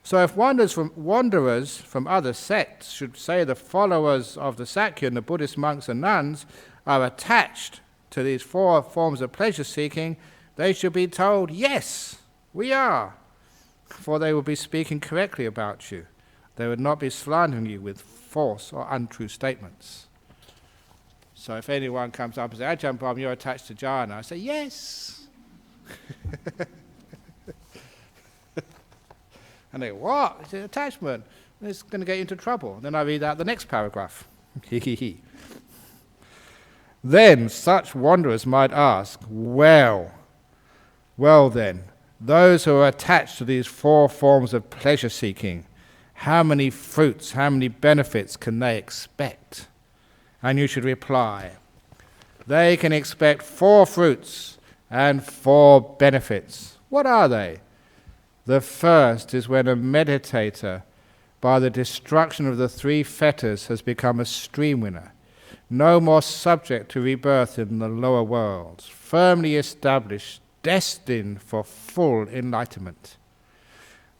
So if wanderers from other sects should say the followers of the Sakya and the Buddhist monks and nuns are attached to these four forms of pleasure-seeking, they should be told, yes, we are, for they would be speaking correctly about you. They would not be slandering you with false or untrue statements. So if anyone comes up and says, Ajahn Brahm, you're attached to jhana, I say, yes. And they go, what? It's an attachment. It's going to get you into trouble. Then I read out the next paragraph. Then such wanderers might ask, well then, those who are attached to these four forms of pleasure seeking, how many fruits, how many benefits can they expect? And you should reply, they can expect 4 fruits and 4 benefits. What are they? The first is when a meditator, by the destruction of the 3 fetters, has become a stream winner, no more subject to rebirth in the lower worlds, firmly established, destined for full enlightenment.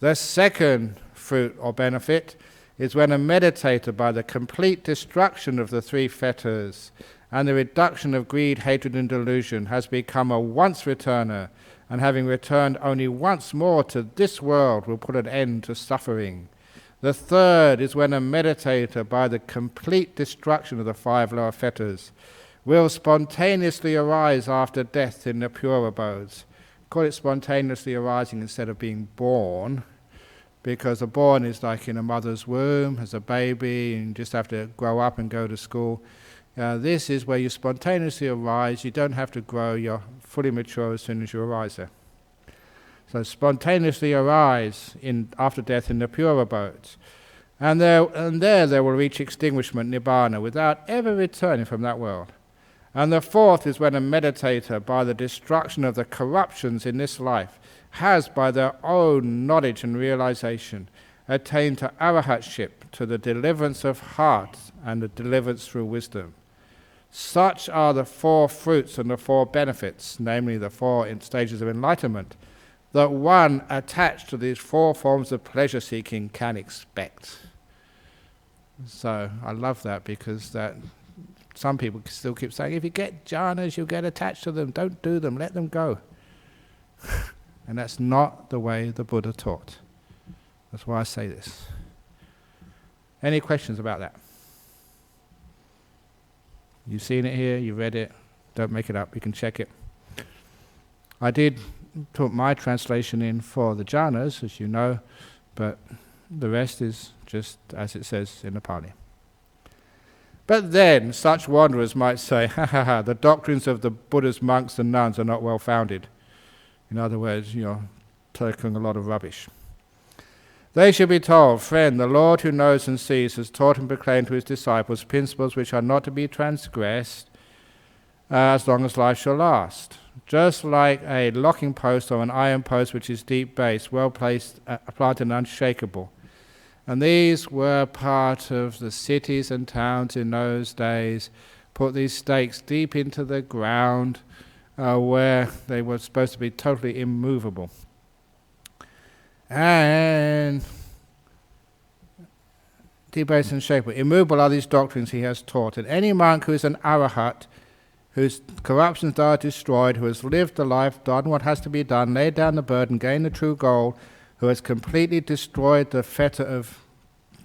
The second fruit or benefit is when a meditator, by the complete destruction of the 3 fetters and the reduction of greed, hatred and delusion, has become a once returner, and having returned only once more to this world, will put an end to suffering. The third is when a meditator, by the complete destruction of the 5 lower fetters, will spontaneously arise after death in the pure abodes. Call it spontaneously arising instead of being born, because a born is like in a mother's womb as a baby, and you just have to grow up and go to school. This is where you spontaneously arise. You don't have to grow. You're fully mature as soon as you arise there. So spontaneously arise after death in the pure abodes. And there they will reach extinguishment, nibbana, without ever returning from that world. And the fourth is when a meditator, by the destruction of the corruptions in this life, has, by their own knowledge and realization, attained to arahatship, to the deliverance of heart and the deliverance through wisdom. Such are the 4 fruits and the 4 benefits, namely the 4 stages of enlightenment, that one attached to these 4 forms of pleasure seeking can expect. So I love that, because some people still keep saying, if you get jhanas, you'll get attached to them. Don't do them, let them go. And that's not the way the Buddha taught. That's why I say this. Any questions about that? You've seen it here, you read it, don't make it up, you can check it. I did put my translation in for the jhanas, as you know, but the rest is just as it says in the Pali. But then such wanderers might say, the doctrines of the Buddha's monks and nuns are not well founded. In other words, you're talking a lot of rubbish. They should be told, friend, the Lord who knows and sees has taught and proclaimed to his disciples principles which are not to be transgressed as long as life shall last. Just like a locking post or an iron post which is deep base, well placed, planted and unshakable. And these were part of the cities and towns in those days, put these stakes deep into the ground where they were supposed to be totally immovable. And deep base and unshakable. Immovable are these doctrines he has taught. And any monk who is an arahat, whose corruptions are destroyed, who has lived the life, done what has to be done, laid down the burden, gained the true goal, who has completely destroyed the fetter of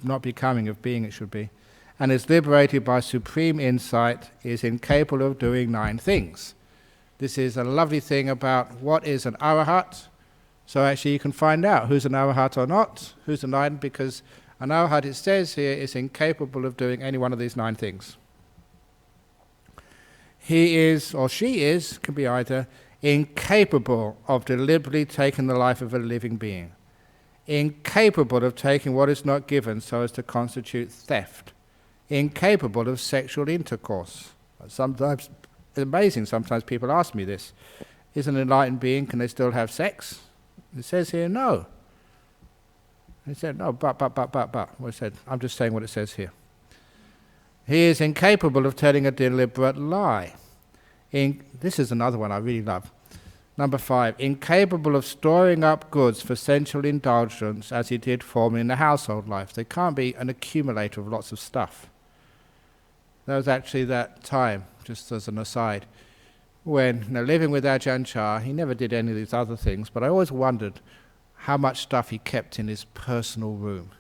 not becoming, of being it should be, and is liberated by supreme insight, is incapable of doing 9 things. This is a lovely thing about what is an arahat. So actually you can find out who's an arahat or not, who's enlightened, because an arahat, it says here, is incapable of doing any one of these 9 things. He is, or she is, can be either, incapable of deliberately taking the life of a living being, incapable of taking what is not given so as to constitute theft, incapable of sexual intercourse. Sometimes, it's amazing, sometimes people ask me this, is an enlightened being, can they still have sex? It says here, no. He said, no, but. Well, I said, I'm just saying what it says here. He is incapable of telling a deliberate lie. This is another one I really love. Number 5, incapable of storing up goods for sensual indulgence as he did formerly in the household life. They can't be an accumulator of lots of stuff. There was actually that time, just as an aside, when living with Ajahn Chah, he never did any of these other things, but I always wondered how much stuff he kept in his personal room.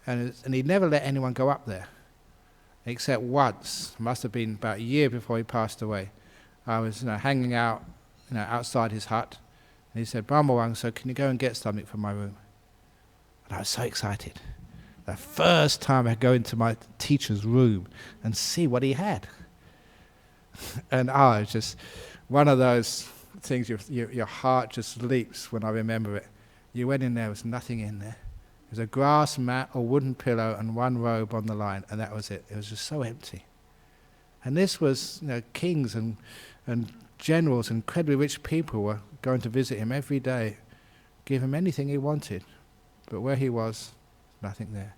And he never let anyone go up there, except once. It must have been about a year before he passed away. I was hanging out outside his hut, and he said, Brahmawang, so can you go and get something from my room? And I was so excited. The first time I go into my teacher's room and see what he had. And it's just one of those things, your heart just leaps when I remember it. You went in there was nothing in there. There was a grass mat, a wooden pillow, and one robe on the line, and that was it. It was just so empty. And this was, kings and generals and incredibly rich people were going to visit him every day, give him anything he wanted. But where he was, nothing there.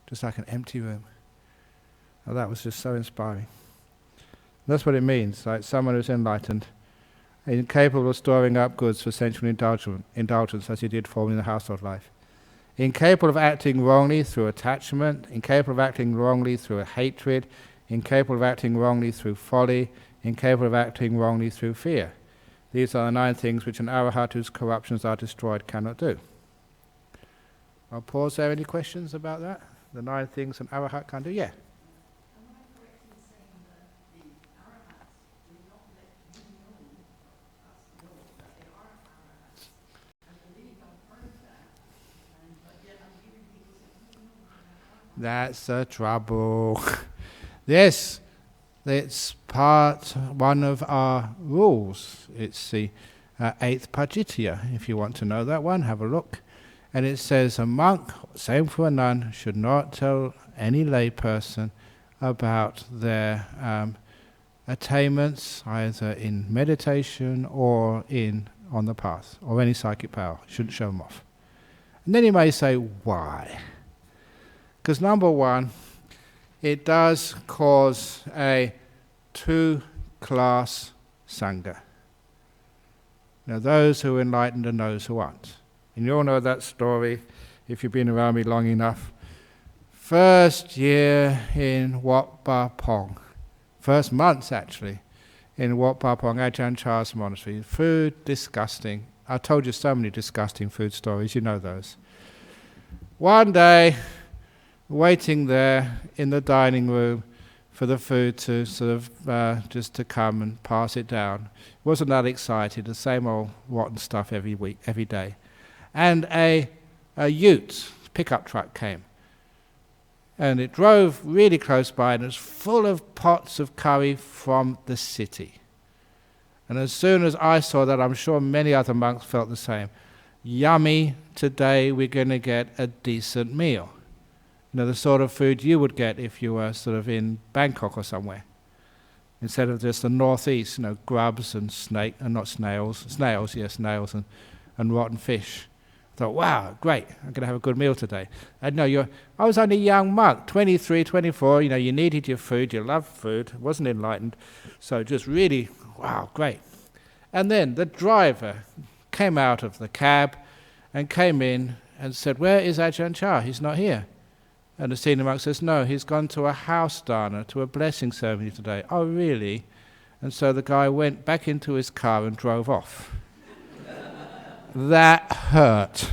Just like an empty room. And that was just so inspiring. That's what it means, like someone who's enlightened, incapable of storing up goods for sensual indulgence as he did formerly in the household life. Incapable of acting wrongly through attachment, incapable of acting wrongly through a hatred, incapable of acting wrongly through folly, incapable of acting wrongly through fear. These are the 9 things which an arahat whose corruptions are destroyed cannot do. I'll pause there. Any questions about that? The 9 things an arahat can do? Yeah. Am I correct in saying that the arahats do not let you know, us know that they are arahats? I believe I've heard that, but yet I'm hearing people say, no, they're not arahats. That's the trouble. Yes, it's one of our rules. It's the 8th Pajitya. If you want to know that one, have a look. And it says a monk, same for a nun, should not tell any lay person about their attainments, either in meditation or on the path, or any psychic power. Shouldn't show them off. And then you may say, why? Because number one, it does cause a 2-class sangha. Now those who are enlightened and those who aren't. And you all know that story, if you've been around me long enough. First year in Wat Pa Pong, first months actually, in Wat Pa Pong, Ajahn Chah's monastery. Food, disgusting. I told you so many disgusting food stories, you know those. One day, waiting there in the dining room for the food to sort of just to come and pass it down. Wasn't that excited, the same old rotten stuff every week, every day. And a ute pickup truck came. And it drove really close by and it was full of pots of curry from the city. And as soon as I saw that, I'm sure many other monks felt the same. Yummy, today we're going to get a decent meal. The sort of food you would get if you were sort of in Bangkok or somewhere. Instead of just the northeast, grubs and snails and rotten fish. I thought, wow, great, I'm going to have a good meal today. I was only a young monk, 23, 24, you needed your food, you loved food, wasn't enlightened, so just really, wow, great. And then the driver came out of the cab and came in and said, where is Ajahn Chah? He's not here. And the senior monk says, no, he's gone to a house dana, to a blessing ceremony today. Oh, really? And so the guy went back into his car and drove off. That hurt.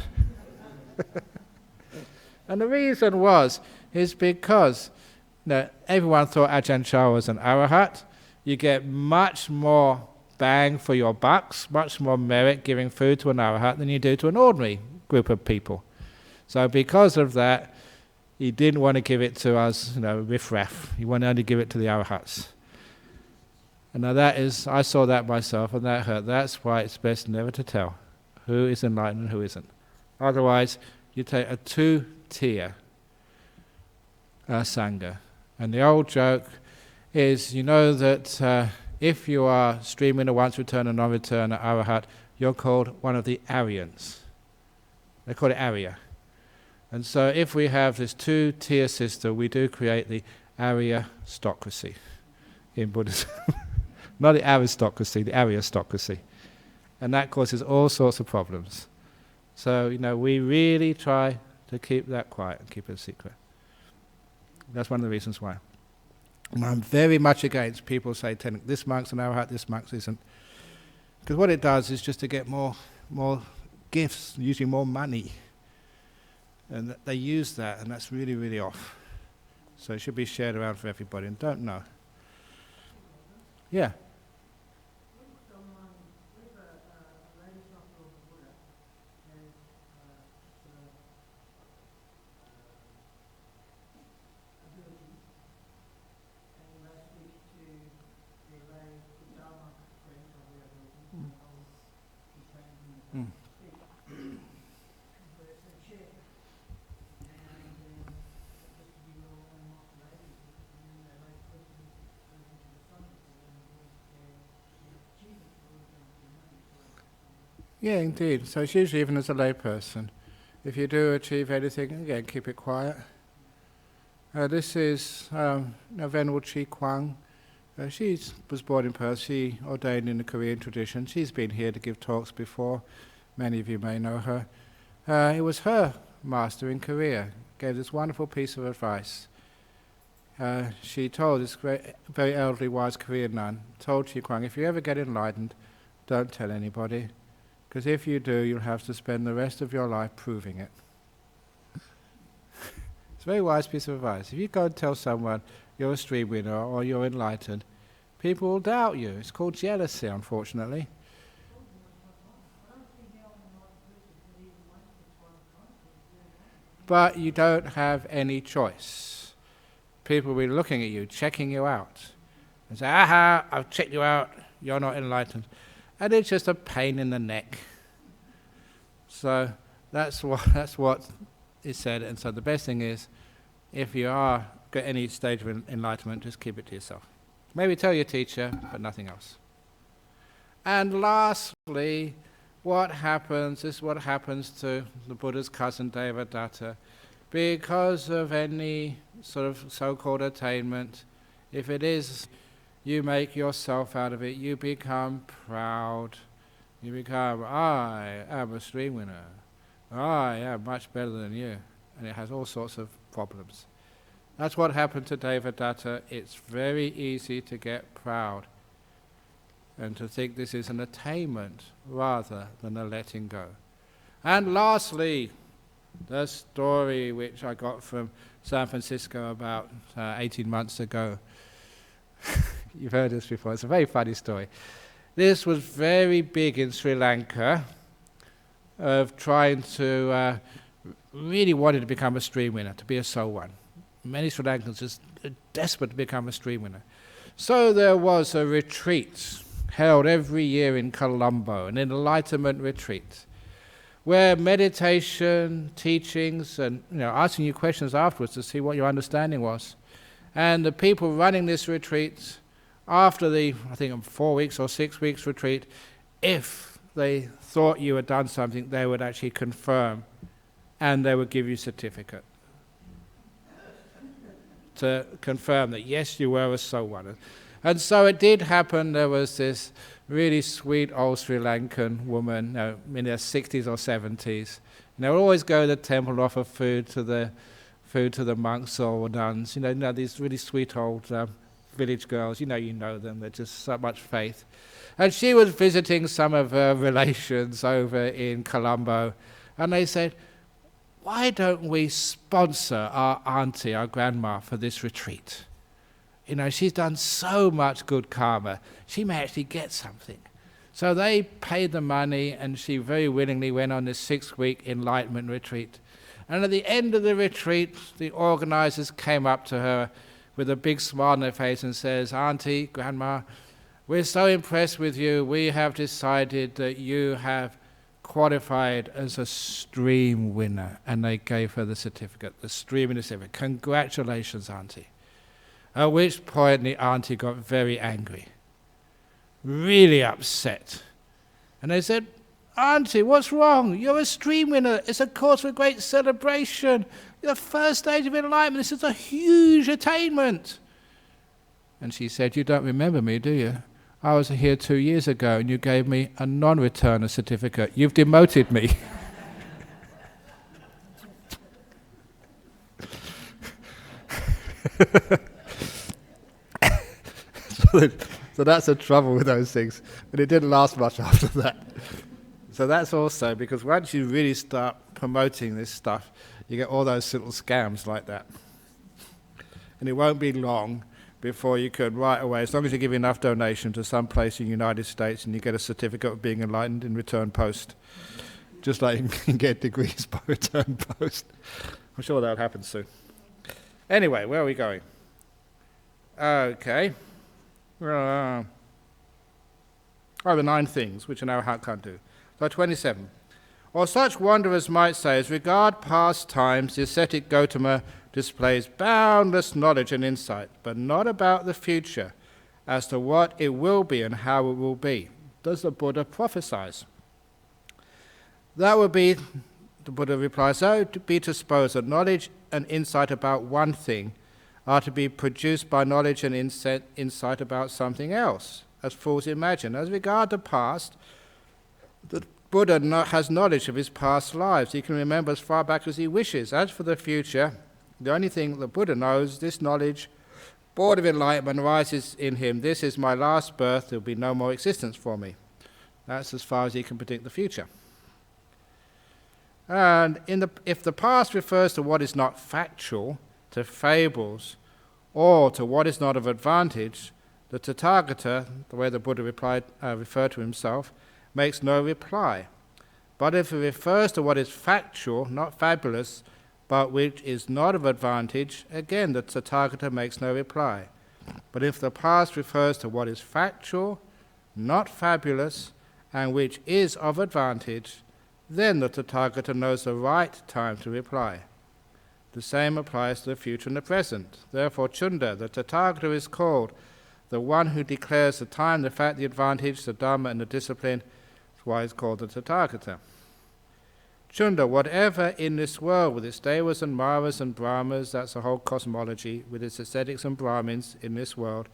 And the reason is because everyone thought Ajahn Chah was an arahat. You get much more bang for your bucks, much more merit giving food to an arahat than you do to an ordinary group of people. So because of that, he didn't want to give it to us, riffraff. He wanted to give it to the arahats. And now I saw that myself and that hurt. That's why it's best never to tell who is enlightened and who isn't. Otherwise, you take a 2-tier sangha. And the old joke is, that if you are streaming a once-return and non-return arahat, you're called one of the Aryans. They call it Arya. And so if we have this 2-tier system, we do create the Arya-stocracy in Buddhism. Not the aristocracy, the Arya-stocracy. And that causes all sorts of problems. So, we really try to keep that quiet and keep it a secret. That's one of the reasons why. And I'm very much against people saying, this monk's an arahat, this monk isn't. Because what it does is just to get more gifts, usually more money. And they use that, and that's really, really off. So it should be shared around for everybody, and don't know. Yeah. Yeah, indeed. So it's usually even as a layperson. If you do achieve anything, again, keep it quiet. This is Venerable Chi Kuang. She was born in Perth. She ordained in the Korean tradition. She's been here to give talks before. Many of you may know her. It was her master in Korea gave this wonderful piece of advice. She told this very elderly, wise Korean nun, told Chi Kuang, if you ever get enlightened, don't tell anybody, because if you do, you'll have to spend the rest of your life proving it. It's a very wise piece of advice. If you go and tell someone you're a stream winner or you're enlightened, people will doubt you. It's called jealousy, unfortunately. But you don't have any choice. People will be looking at you, checking you out, and say, aha, I've checked you out, you're not enlightened. And it's just a pain in the neck. So that's what is said. And so the best thing is, if you are at any stage of enlightenment, just keep it to yourself. Maybe tell your teacher, but nothing else. And lastly, what happens is what happens to the Buddha's cousin Devadatta. Because of any sort of so-called attainment, if it is you make yourself out of it, you become proud. You become, I am a stream winner. I am much better than you. And it has all sorts of problems. That's what happened to Devadatta. It's very easy to get proud and to think this is an attainment rather than a letting go. And lastly, the story which I got from San Francisco about 18 months ago. You've heard this before. It's a very funny story. This was very big in Sri Lanka, of trying to really wanted to become a stream winner, to be a soul one. Many Sri Lankans just desperate to become a stream winner. So there was a retreat held every year in Colombo, an enlightenment retreat, where meditation, teachings, and asking you questions afterwards to see what your understanding was. And the people running this retreat, after the, I think, 4 weeks or 6 weeks retreat, if they thought you had done something, they would actually confirm, and they would give you a certificate to confirm that, yes, you were a soul one. And so it did happen. There was this really sweet old Sri Lankan woman, in their 60s or 70s. And they would always go to the temple and offer food to the monks or nuns. These really sweet old village girls. You know them. They're just so much faith. And she was visiting some of her relations over in Colombo, and they said, why don't we sponsor our auntie, our grandma, for this retreat? She's done so much good karma. She may actually get something. So they paid the money, and she very willingly went on this 6-week enlightenment retreat. And at the end of the retreat, the organizers came up to her with a big smile on their face and says, Auntie, Grandma, we're so impressed with you. We have decided that you have qualified as a stream winner. And they gave her the certificate, the stream winner certificate. Congratulations, Auntie. At which point the auntie got very angry, really upset. And they said, Auntie, what's wrong? You're a stream winner. It's a cause for great celebration. You're the first stage of enlightenment. This is a huge attainment. And she said, you don't remember me, do you? I was here 2 years ago and you gave me a non-returner certificate. You've demoted me. So that's the trouble with those things. But it didn't last much after that. So that's also because once you really start promoting this stuff, you get all those little scams like that. And it won't be long before you could right away, as long as you give enough donation to some place in the United States and you get a certificate of being enlightened in return post. Just like you can get degrees by return post. I'm sure that'll happen soon. Anyway, where are we going? Okay. The 9 things which an arahant can't do. So 27. Or such wanderers might say, as regard past times, the ascetic Gautama displays boundless knowledge and insight, but not about the future, as to what it will be and how it will be. Does the Buddha prophesize? That would be, the Buddha replies, that would be to suppose that knowledge and insight about one thing are to be produced by knowledge and insight about something else, as fools imagine. As regard the past, the Buddha has knowledge of his past lives. He can remember as far back as he wishes. As for the future, the only thing the Buddha knows, this knowledge, born of enlightenment, arises in him. This is my last birth, there will be no more existence for me. That's as far as he can predict the future. And if the past refers to what is not factual, to fables, or to what is not of advantage, the Tathagata, the way the Buddha referred to himself, makes no reply. But if it refers to what is factual, not fabulous, but which is not of advantage, again the Tathagata makes no reply. But if the past refers to what is factual, not fabulous, and which is of advantage, then the Tathagata knows the right time to reply. The same applies to the future and the present. Therefore, Chunda, the Tathagata, is called the one who declares the time, the fact, the advantage, the dharma, and the discipline. That's why he's called the Tathagata. Chunda, whatever in this world, with its devas and maras and brahmas, that's the whole cosmology, with its ascetics and brahmins in this world,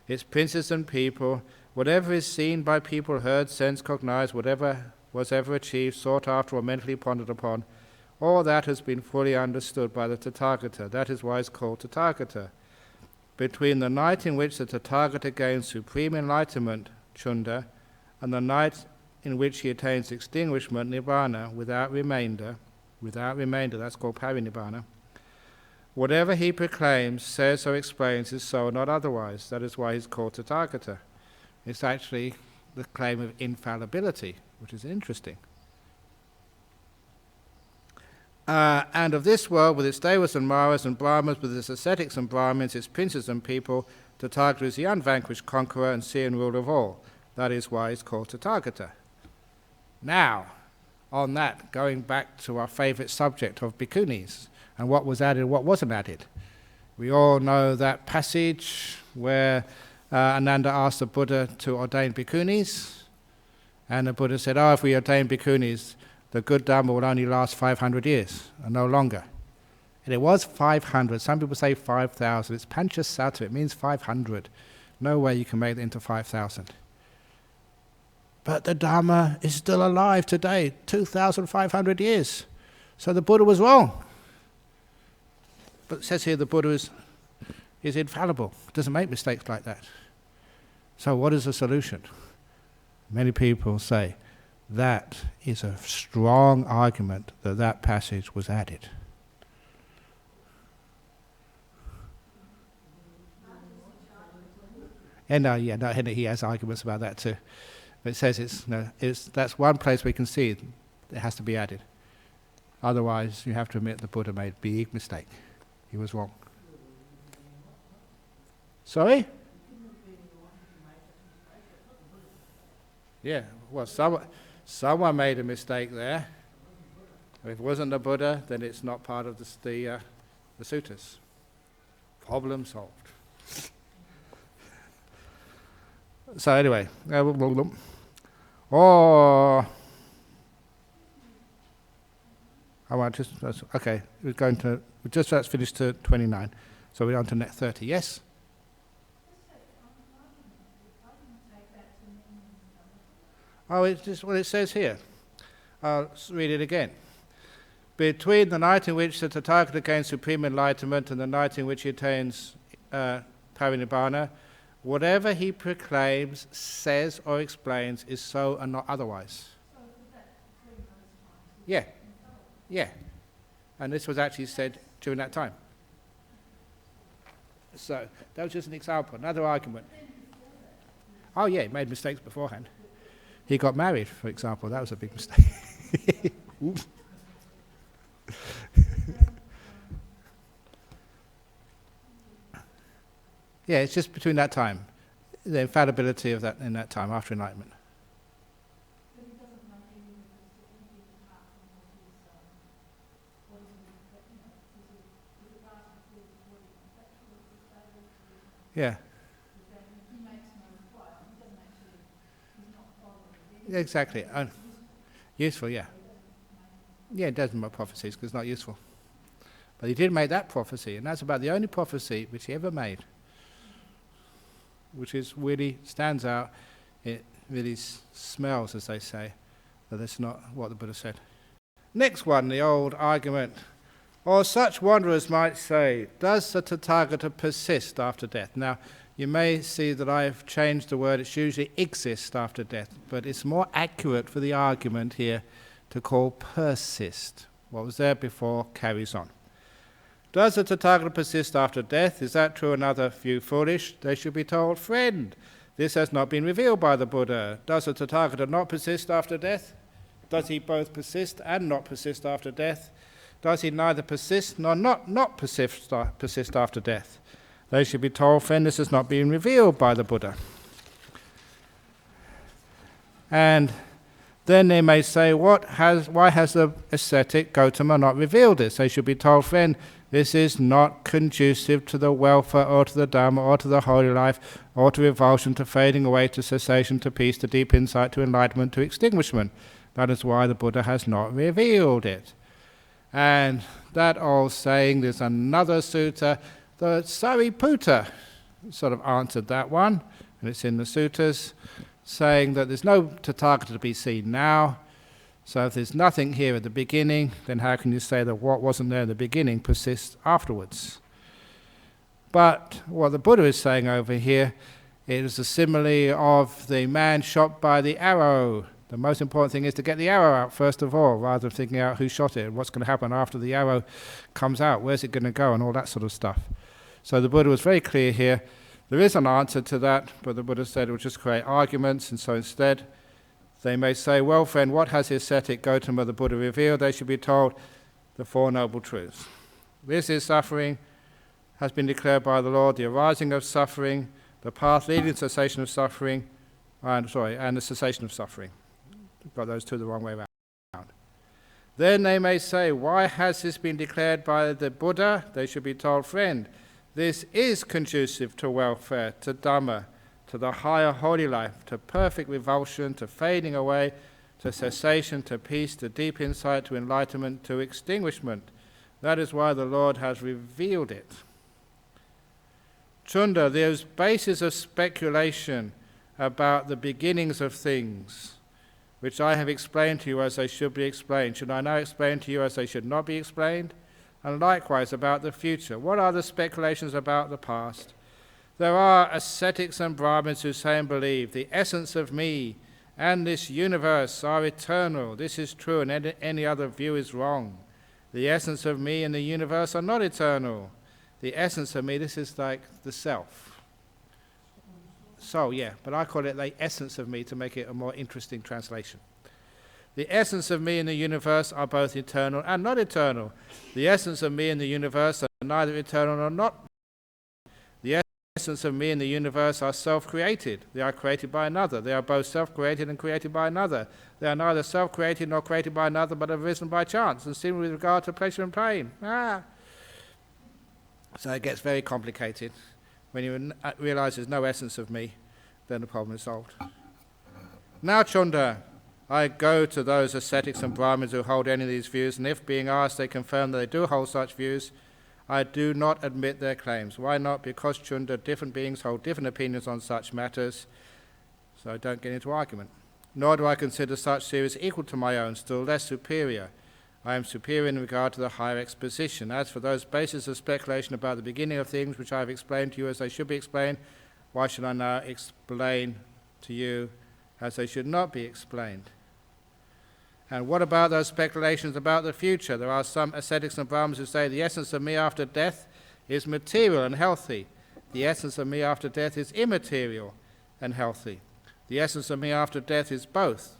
its princes and people, whatever is seen by people, heard, sensed, cognized, whatever was ever achieved, sought after, or mentally pondered upon, all that has been fully understood by the Tathagata. That is why it's called Tathagata. Between the night in which the Tathagata gains supreme enlightenment, Chunda, and the night in which he attains extinguishment, Nibbana, without remainder, that's called Parinibbana, whatever he proclaims, says, or explains is so, not otherwise. That is why he's called Tathagata. It's actually the claim of infallibility, which is interesting. And of this world, with its devas and maras and brahmas, with its ascetics and brahmins, its princes and people, Tathagata is the unvanquished conqueror and seer and ruler of all. That is why it's called Tathagata. Now, on that, going back to our favourite subject of bhikkhunis, and what was added and what wasn't added. We all know that passage where Ananda asked the Buddha to ordain bhikkhunis, and the Buddha said, if we ordain bhikkhunis, the good Dharma will only last 500 years, and no longer. And it was 500. Some people say 5,000. It's Panchasattva. It means 500. No way you can make it into 5,000. But the Dharma is still alive today, 2,500 years. So the Buddha was wrong. But it says here the Buddha is infallible. Doesn't make mistakes like that. So what is the solution? Many people say that is a strong argument that that passage was added. And he has arguments about that too. But it says that's one place we can see it has to be added. Otherwise, you have to admit the Buddha made a big mistake. He was wrong. Sorry? Yeah, well, someone made a mistake there. If it wasn't the Buddha, then it's not part of the suttas. Problem solved. So anyway, okay. We just finished to 29, so we're on to net 30. Yes. It's just what it says here. I'll read it again. Between the night in which the Tathagata gains supreme enlightenment and the night in which he attains Parinibbana, whatever he proclaims, says, or explains is so and not otherwise. Yeah. And this was actually said during that time. So that was just an example, another argument. Oh yeah, he made mistakes beforehand. He got married, for example. That was a big mistake. Yeah, it's just between that time, the infallibility of that in that time after enlightenment. Yeah. Exactly. Useful, yeah. Yeah, it doesn't make prophecies because it's not useful. But he did make that prophecy, and that's about the only prophecy which he ever made, which is really stands out. It really smells, as they say, that that's not what the Buddha said. Next one, the old argument. Or such wanderers might say, does the Tathagata persist after death? Now, you may see that I've changed the word. It's usually exist after death, but it's more accurate for the argument here to call persist. What was there before carries on. Does the Tathagata persist after death? Is that true? Another view foolish? They should be told, friend, this has not been revealed by the Buddha. Does the Tathagata not persist after death? Does he both persist and not persist after death? Does he neither persist nor not persist after death? They should be told, friend, this has not been revealed by the Buddha. And then they may say, why has the ascetic Gautama not revealed this? They should be told, friend, this is not conducive to the welfare or to the Dhamma or to the holy life or to revulsion, to fading away, to cessation, to peace, to deep insight, to enlightenment, to extinguishment. That is why the Buddha has not revealed it. And that old saying, there's another sutta, the Sariputta sort of answered that one, and it's in the suttas, saying that there's no Tathagata to be seen now, so if there's nothing here at the beginning, then how can you say that what wasn't there at the beginning persists afterwards? But what the Buddha is saying over here is a simile of the man shot by the arrow. The most important thing is to get the arrow out first of all, rather than thinking out who shot it, what's going to happen after the arrow comes out, where's it going to go, and all that sort of stuff. So the Buddha was very clear here. There is an answer to that, but the Buddha said it would just create arguments, and so instead they may say, well, friend, what has the ascetic Gautama the Buddha revealed? They should be told the Four Noble Truths. This is suffering, has been declared by the Lord, the arising of suffering, the path leading to cessation of suffering, and the cessation of suffering. We've got those two the wrong way around. Then they may say, why has this been declared by the Buddha? They should be told, friend, this is conducive to welfare, to Dhamma, to the higher holy life, to perfect revulsion, to fading away, to cessation, to peace, to deep insight, to enlightenment, to extinguishment. That is why the Lord has revealed it. Chunda, there's bases of speculation about the beginnings of things, which I have explained to you as they should be explained. Should I now explain to you as they should not be explained? And likewise about the future. What are the speculations about the past? There are ascetics and Brahmins who say and believe the essence of me and this universe are eternal. This is true, and any other view is wrong. The essence of me and the universe are not eternal. The essence of me, this is like the self. Soul, yeah, but I call it the essence of me to make it a more interesting translation. The essence of me and the universe are both eternal and not eternal. The essence of me and the universe are neither eternal nor not. The essence of me and the universe are self-created. They are created by another. They are both self-created and created by another. They are neither self-created nor created by another, but have arisen by chance, and similar with regard to pleasure and pain. So it gets very complicated. When you realize there's no essence of me, then the problem is solved. Now, Chunda, I go to those ascetics and Brahmins who hold any of these views, and if being asked they confirm that they do hold such views, I do not admit their claims. Why not? Because, Chunda, different beings hold different opinions on such matters, so I don't get into argument. Nor do I consider such theories equal to my own, still less superior. I am superior in regard to the higher exposition. As for those bases of speculation about the beginning of things which I have explained to you as they should be explained, why should I now explain to you as they should not be explained? And what about those speculations about the future? There are some ascetics and Brahmins who say the essence of me after death is material and healthy. The essence of me after death is immaterial and healthy. The essence of me after death is both.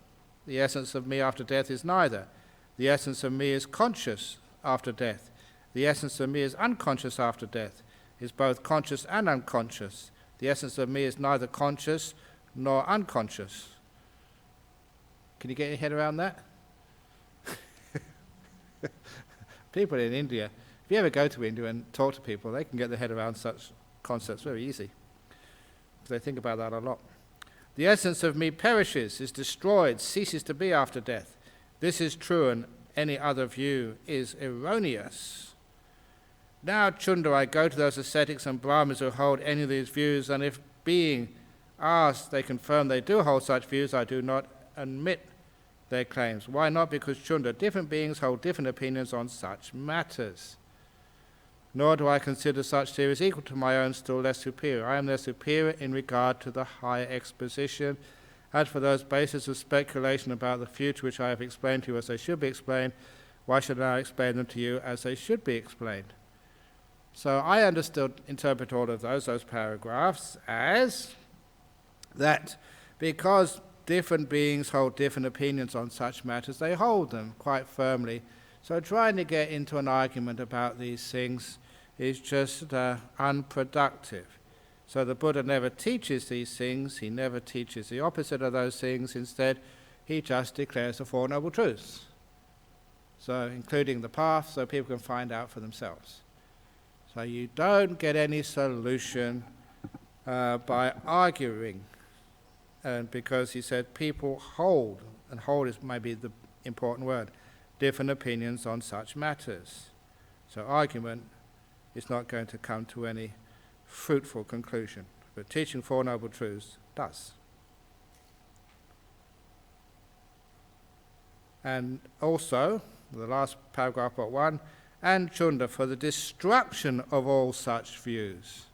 The essence of me after death is neither. The essence of me is conscious after death. The essence of me is unconscious after death, is both conscious and unconscious. The essence of me is neither conscious nor unconscious. Can you get your head around that? People in India, if you ever go to India and talk to people, they can get their head around such concepts very easy, because they think about that a lot. The essence of me perishes, is destroyed, ceases to be after death. This is true, and any other view is erroneous. Now, Chunda, I go to those ascetics and Brahmins who hold any of these views, and if being asked they confirm they do hold such views, I do not admit their claims. Why not? Because, Chunda, different beings hold different opinions on such matters. Nor do I consider such theories equal to my own, still less superior. I am their superior in regard to the higher exposition. As for those bases of speculation about the future which I have explained to you as they should be explained, why should I explain them to you as they should be explained? So I interpret all of those paragraphs as that because different beings hold different opinions on such matters, they hold them quite firmly. So trying to get into an argument about these things is just unproductive. So the Buddha never teaches these things, he never teaches the opposite of those things. Instead, he just declares the Four Noble Truths. So including the path, so people can find out for themselves. So you don't get any solution by arguing. And because he said people hold, and hold is maybe the important word, different opinions on such matters. So argument is not going to come to any fruitful conclusion. But teaching Four Noble Truths does. And also, the last paragraph, part 1, and Chunda, for the destruction of all such views.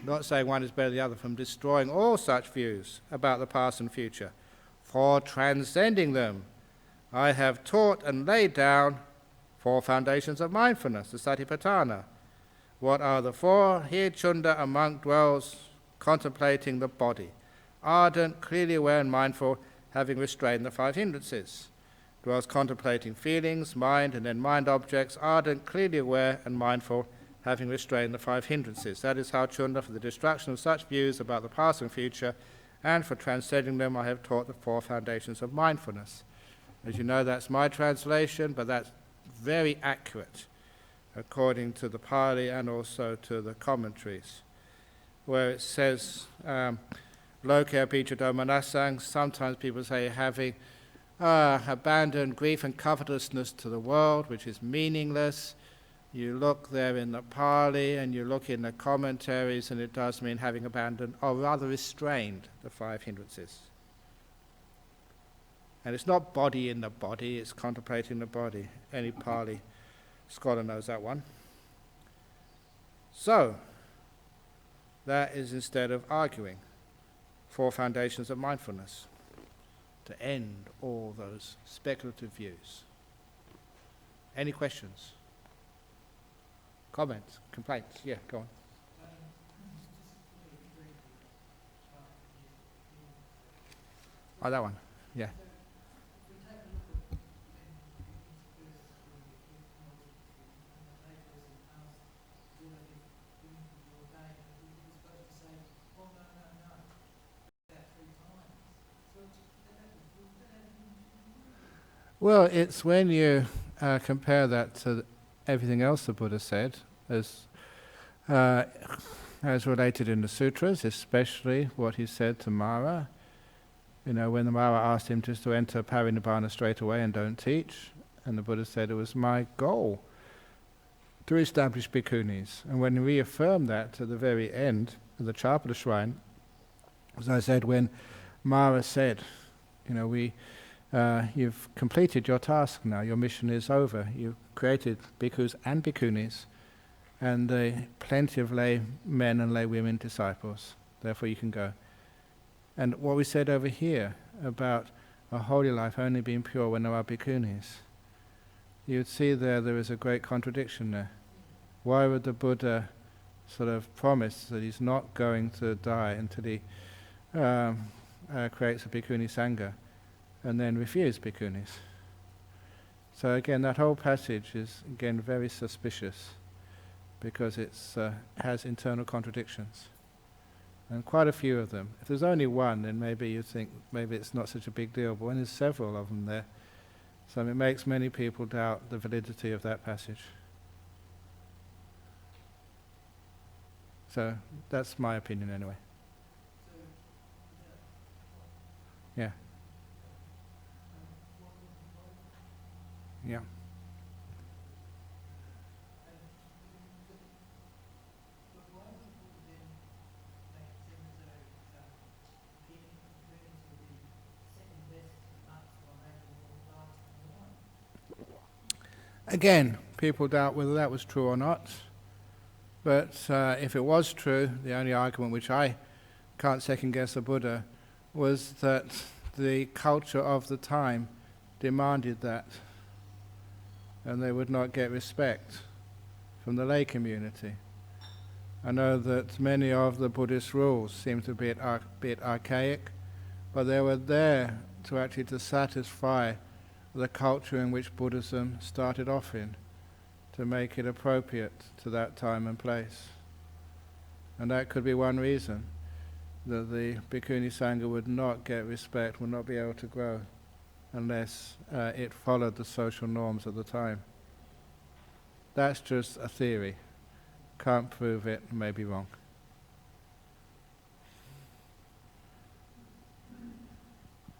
Not saying one is better than the other, from destroying all such views about the past and future. For transcending them, I have taught and laid down 4 foundations of mindfulness, the Satipatthana. What are the 4? Here, Chunda, a monk dwells contemplating the body, ardent, clearly aware and mindful, having restrained the 5 hindrances. Dwells contemplating feelings, mind, and then mind objects, ardent, clearly aware and mindful, having restrained the 5 hindrances. That is how Chunda, for the destruction of such views about the past and future, and for transcending them, I have taught the 4 foundations of mindfulness. As you know, that's my translation, but that's very accurate, according to the Pali and also to the commentaries, where it says, Loke apicchado manasang, sometimes people say having abandoned grief and covetousness to the world, which is meaningless. You look there in the Pali and you look in the commentaries, and it does mean having abandoned, or rather restrained, the 5 hindrances. And it's not body in the body, it's contemplating the body. Any Pali scholar knows that one. So, that is instead of arguing 4 foundations of mindfulness to end all those speculative views. Any questions? Comments? Complaints? Yeah, go on. Oh, that one. Yeah. Well, it's when you compare that to everything else the Buddha said, as related in the sutras, especially what he said to Mara. You know, when the Mara asked him just to enter Parinibbana straight away and don't teach, and the Buddha said it was my goal to establish bhikkhunis. And when he reaffirmed that to the very end of the Chapala shrine, as I said, when Mara said, you know, you've completed your task now, your mission is over. You've created bhikkhus and bhikkhunis, and plenty of lay men and lay women disciples. Therefore you can go. And what we said over here about a holy life only being pure when there are bhikkhunis, you'd see there is a great contradiction there. Why would the Buddha sort of promise that he's not going to die until he creates a bhikkhuni sangha, and then refuse bhikkhunis? So again, that whole passage is again very suspicious, because it has internal contradictions, and quite a few of them. If there's only one, then maybe you think maybe it's not such a big deal, but when there's several of them there, so it makes many people doubt the validity of that passage. So that's my opinion anyway. Yeah. Yeah. Again, people doubt whether that was true or not. But if it was true, the only argument which I can't second guess the Buddha was that the culture of the time demanded that, and they would not get respect from the lay community. I know that many of the Buddhist rules seem to be a bit archaic, but they were there to actually to satisfy the culture in which Buddhism started off in, to make it appropriate to that time and place. And that could be one reason that the Bhikkhuni Sangha would not get respect, would not be able to grow, unless it followed the social norms of the time. That's just a theory. Can't prove it, may be wrong.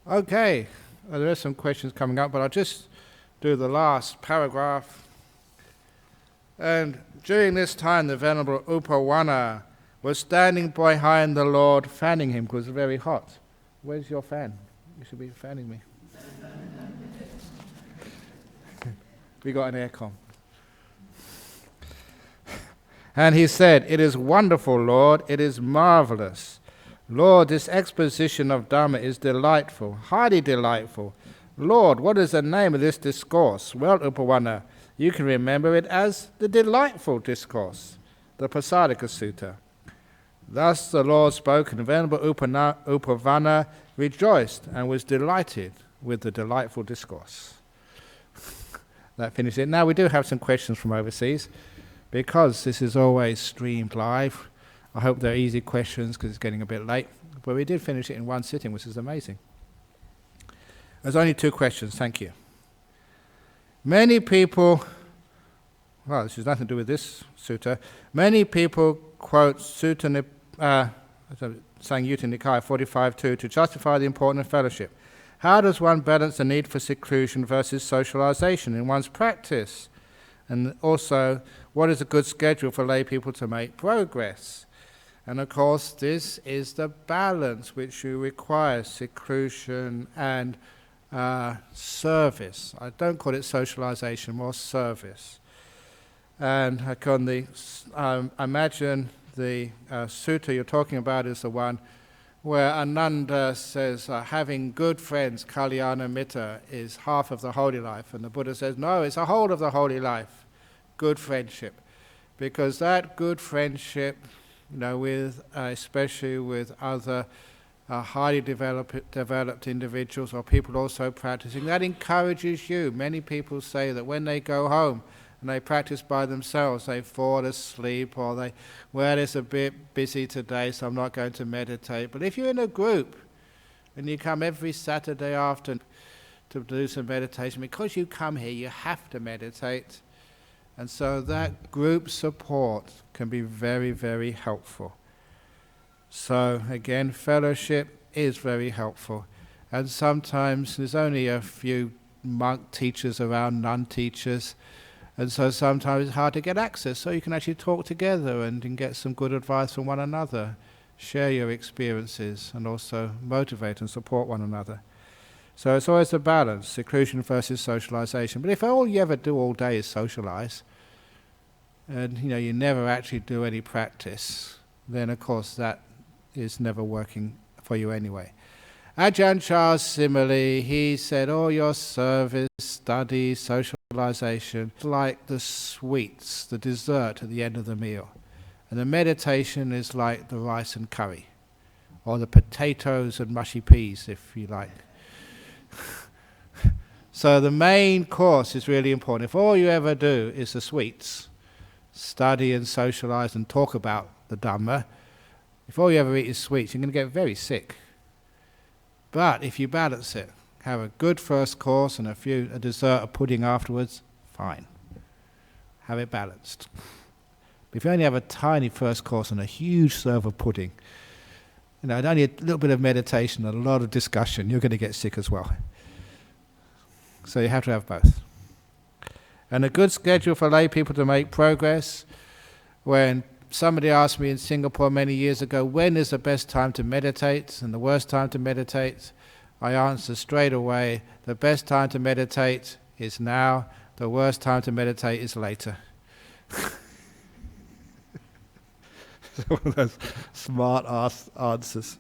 Okay, there are some questions coming up, but I'll just do the last paragraph. And during this time, the Venerable Upawana was standing behind the Lord, fanning him because it was very hot. Where's your fan? You should be fanning me. We got an aircon. And he said, "It is wonderful, Lord, it is marvelous. Lord, this exposition of Dhamma is delightful, highly delightful. Lord, what is the name of this discourse?" Well, Upawana, you can remember it as the Delightful Discourse, the Pasadika Sutta. Thus the Lord spoke, and Venerable Upawana rejoiced and was delighted with the Delightful Discourse. That finishes it. Now we do have some questions from overseas, because this is always streamed live. I hope they're easy questions because it's getting a bit late. But we did finish it in one sitting, which is amazing. There's only 2 questions, thank you. Many people, well, this has nothing to do with this sutta. Many people quote Sutta Sangyutta Nikaya 45.2 to justify the importance of fellowship. How does one balance the need for seclusion versus socialization in one's practice? And also, what is a good schedule for lay people to make progress? And of course, this is the balance which you require, seclusion and service. I don't call it socialization, more service. And I can imagine the sutta you're talking about is the one where Ananda says having good friends, kalyana mitta, is half of the holy life. And the Buddha says, no, it's the whole of the holy life, good friendship. Because that good friendship, with especially with other highly developed individuals or people also practicing, that encourages you. Many people say that when they go home and they practice by themselves, they fall asleep, or it's a bit busy today, so I'm not going to meditate. But if you're in a group and you come every Saturday afternoon to do some meditation, because you come here, you have to meditate. And so that group support can be very, very helpful. So again, fellowship is very helpful. And sometimes there's only a few monk teachers around, nun teachers, and so sometimes it's hard to get access. So you can actually talk together and get some good advice from one another, share your experiences, and also motivate and support one another. So it's always a balance, seclusion versus socialization. But if all you ever do all day is socialize, and you never actually do any practice, then of course that is never working for you anyway. Ajahn Chah similarly, he said, all your service, study, socialization, like the sweets, the dessert at the end of the meal. And the meditation is like the rice and curry, or the potatoes and mushy peas, if you like. So the main course is really important. If all you ever do is the sweets, study and socialize and talk about the Dhamma, if all you ever eat is sweets, you're going to get very sick. But if you balance it, have a good first course and a dessert, a pudding afterwards, fine. Have it balanced. But if you only have a tiny first course and a huge serve of pudding, and only a little bit of meditation and a lot of discussion, you're going to get sick as well. So you have to have both. And a good schedule for lay people to make progress. When somebody asked me in Singapore many years ago, when is the best time to meditate and the worst time to meditate? I answered straight away, the best time to meditate is now, the worst time to meditate is later. One of those smart answers.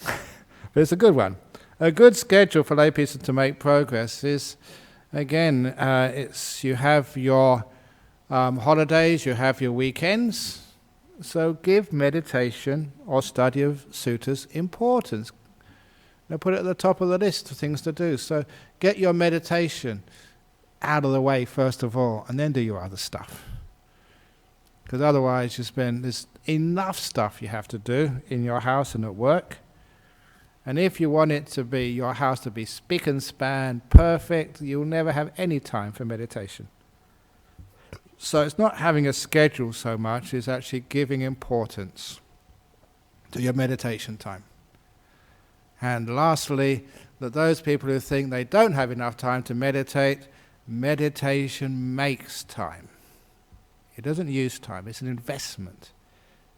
But it's a good one. A good schedule for lay people to make progress is, again, it's you have your holidays, you have your weekends, so give meditation or study of sutras importance. Now put it at the top of the list of things to do. So get your meditation out of the way first of all, and then do your other stuff. Because otherwise there's enough stuff you have to do in your house and at work. And if you want it to be, your house to be spick and span, perfect, you'll never have any time for meditation. So it's not having a schedule so much, it's actually giving importance to your meditation time. And lastly, that those people who think they don't have enough time to meditate, meditation makes time. It doesn't use time, it's an investment.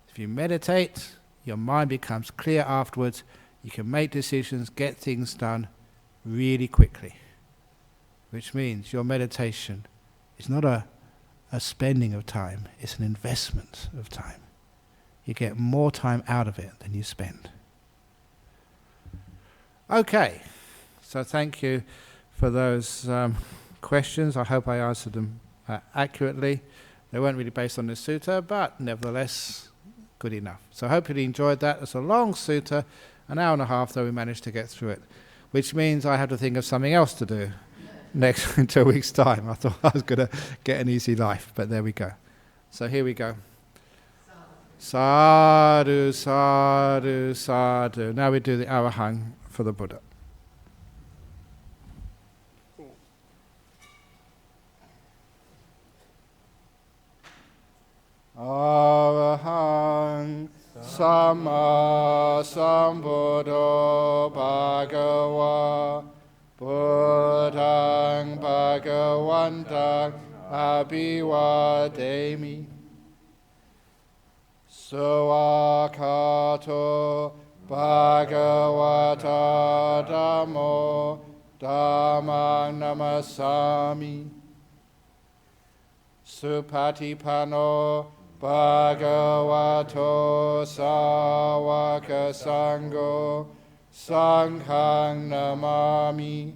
If you meditate, your mind becomes clear afterwards, you can make decisions, get things done really quickly. Which means your meditation is not a spending of time, it's an investment of time. You get more time out of it than you spend. Okay, so thank you for those questions. I hope I answered them accurately. They weren't really based on the sutta, but nevertheless, good enough. So I hope you enjoyed that. It's a long sutta, an hour and a half, though we managed to get through it, which means I have to think of something else to do next in 2 weeks' time. I thought I was going to get an easy life, but there we go. So here we go. Sadhu, sadhu, sadhu. Now we do the Arahang for the Buddha. Arahang Sama Sambuddho Bhagava Buddhang Bhagavantang Abhivademi Suvakato Bhagavata Dhammo Dhammang Namasami Supatipano Bhagavato Sāvaka Sangho Sanghang Namami.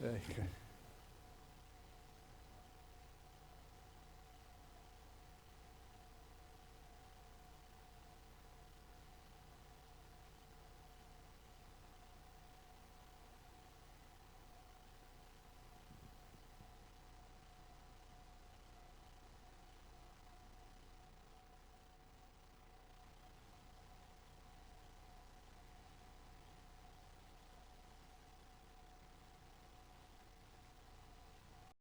There you go.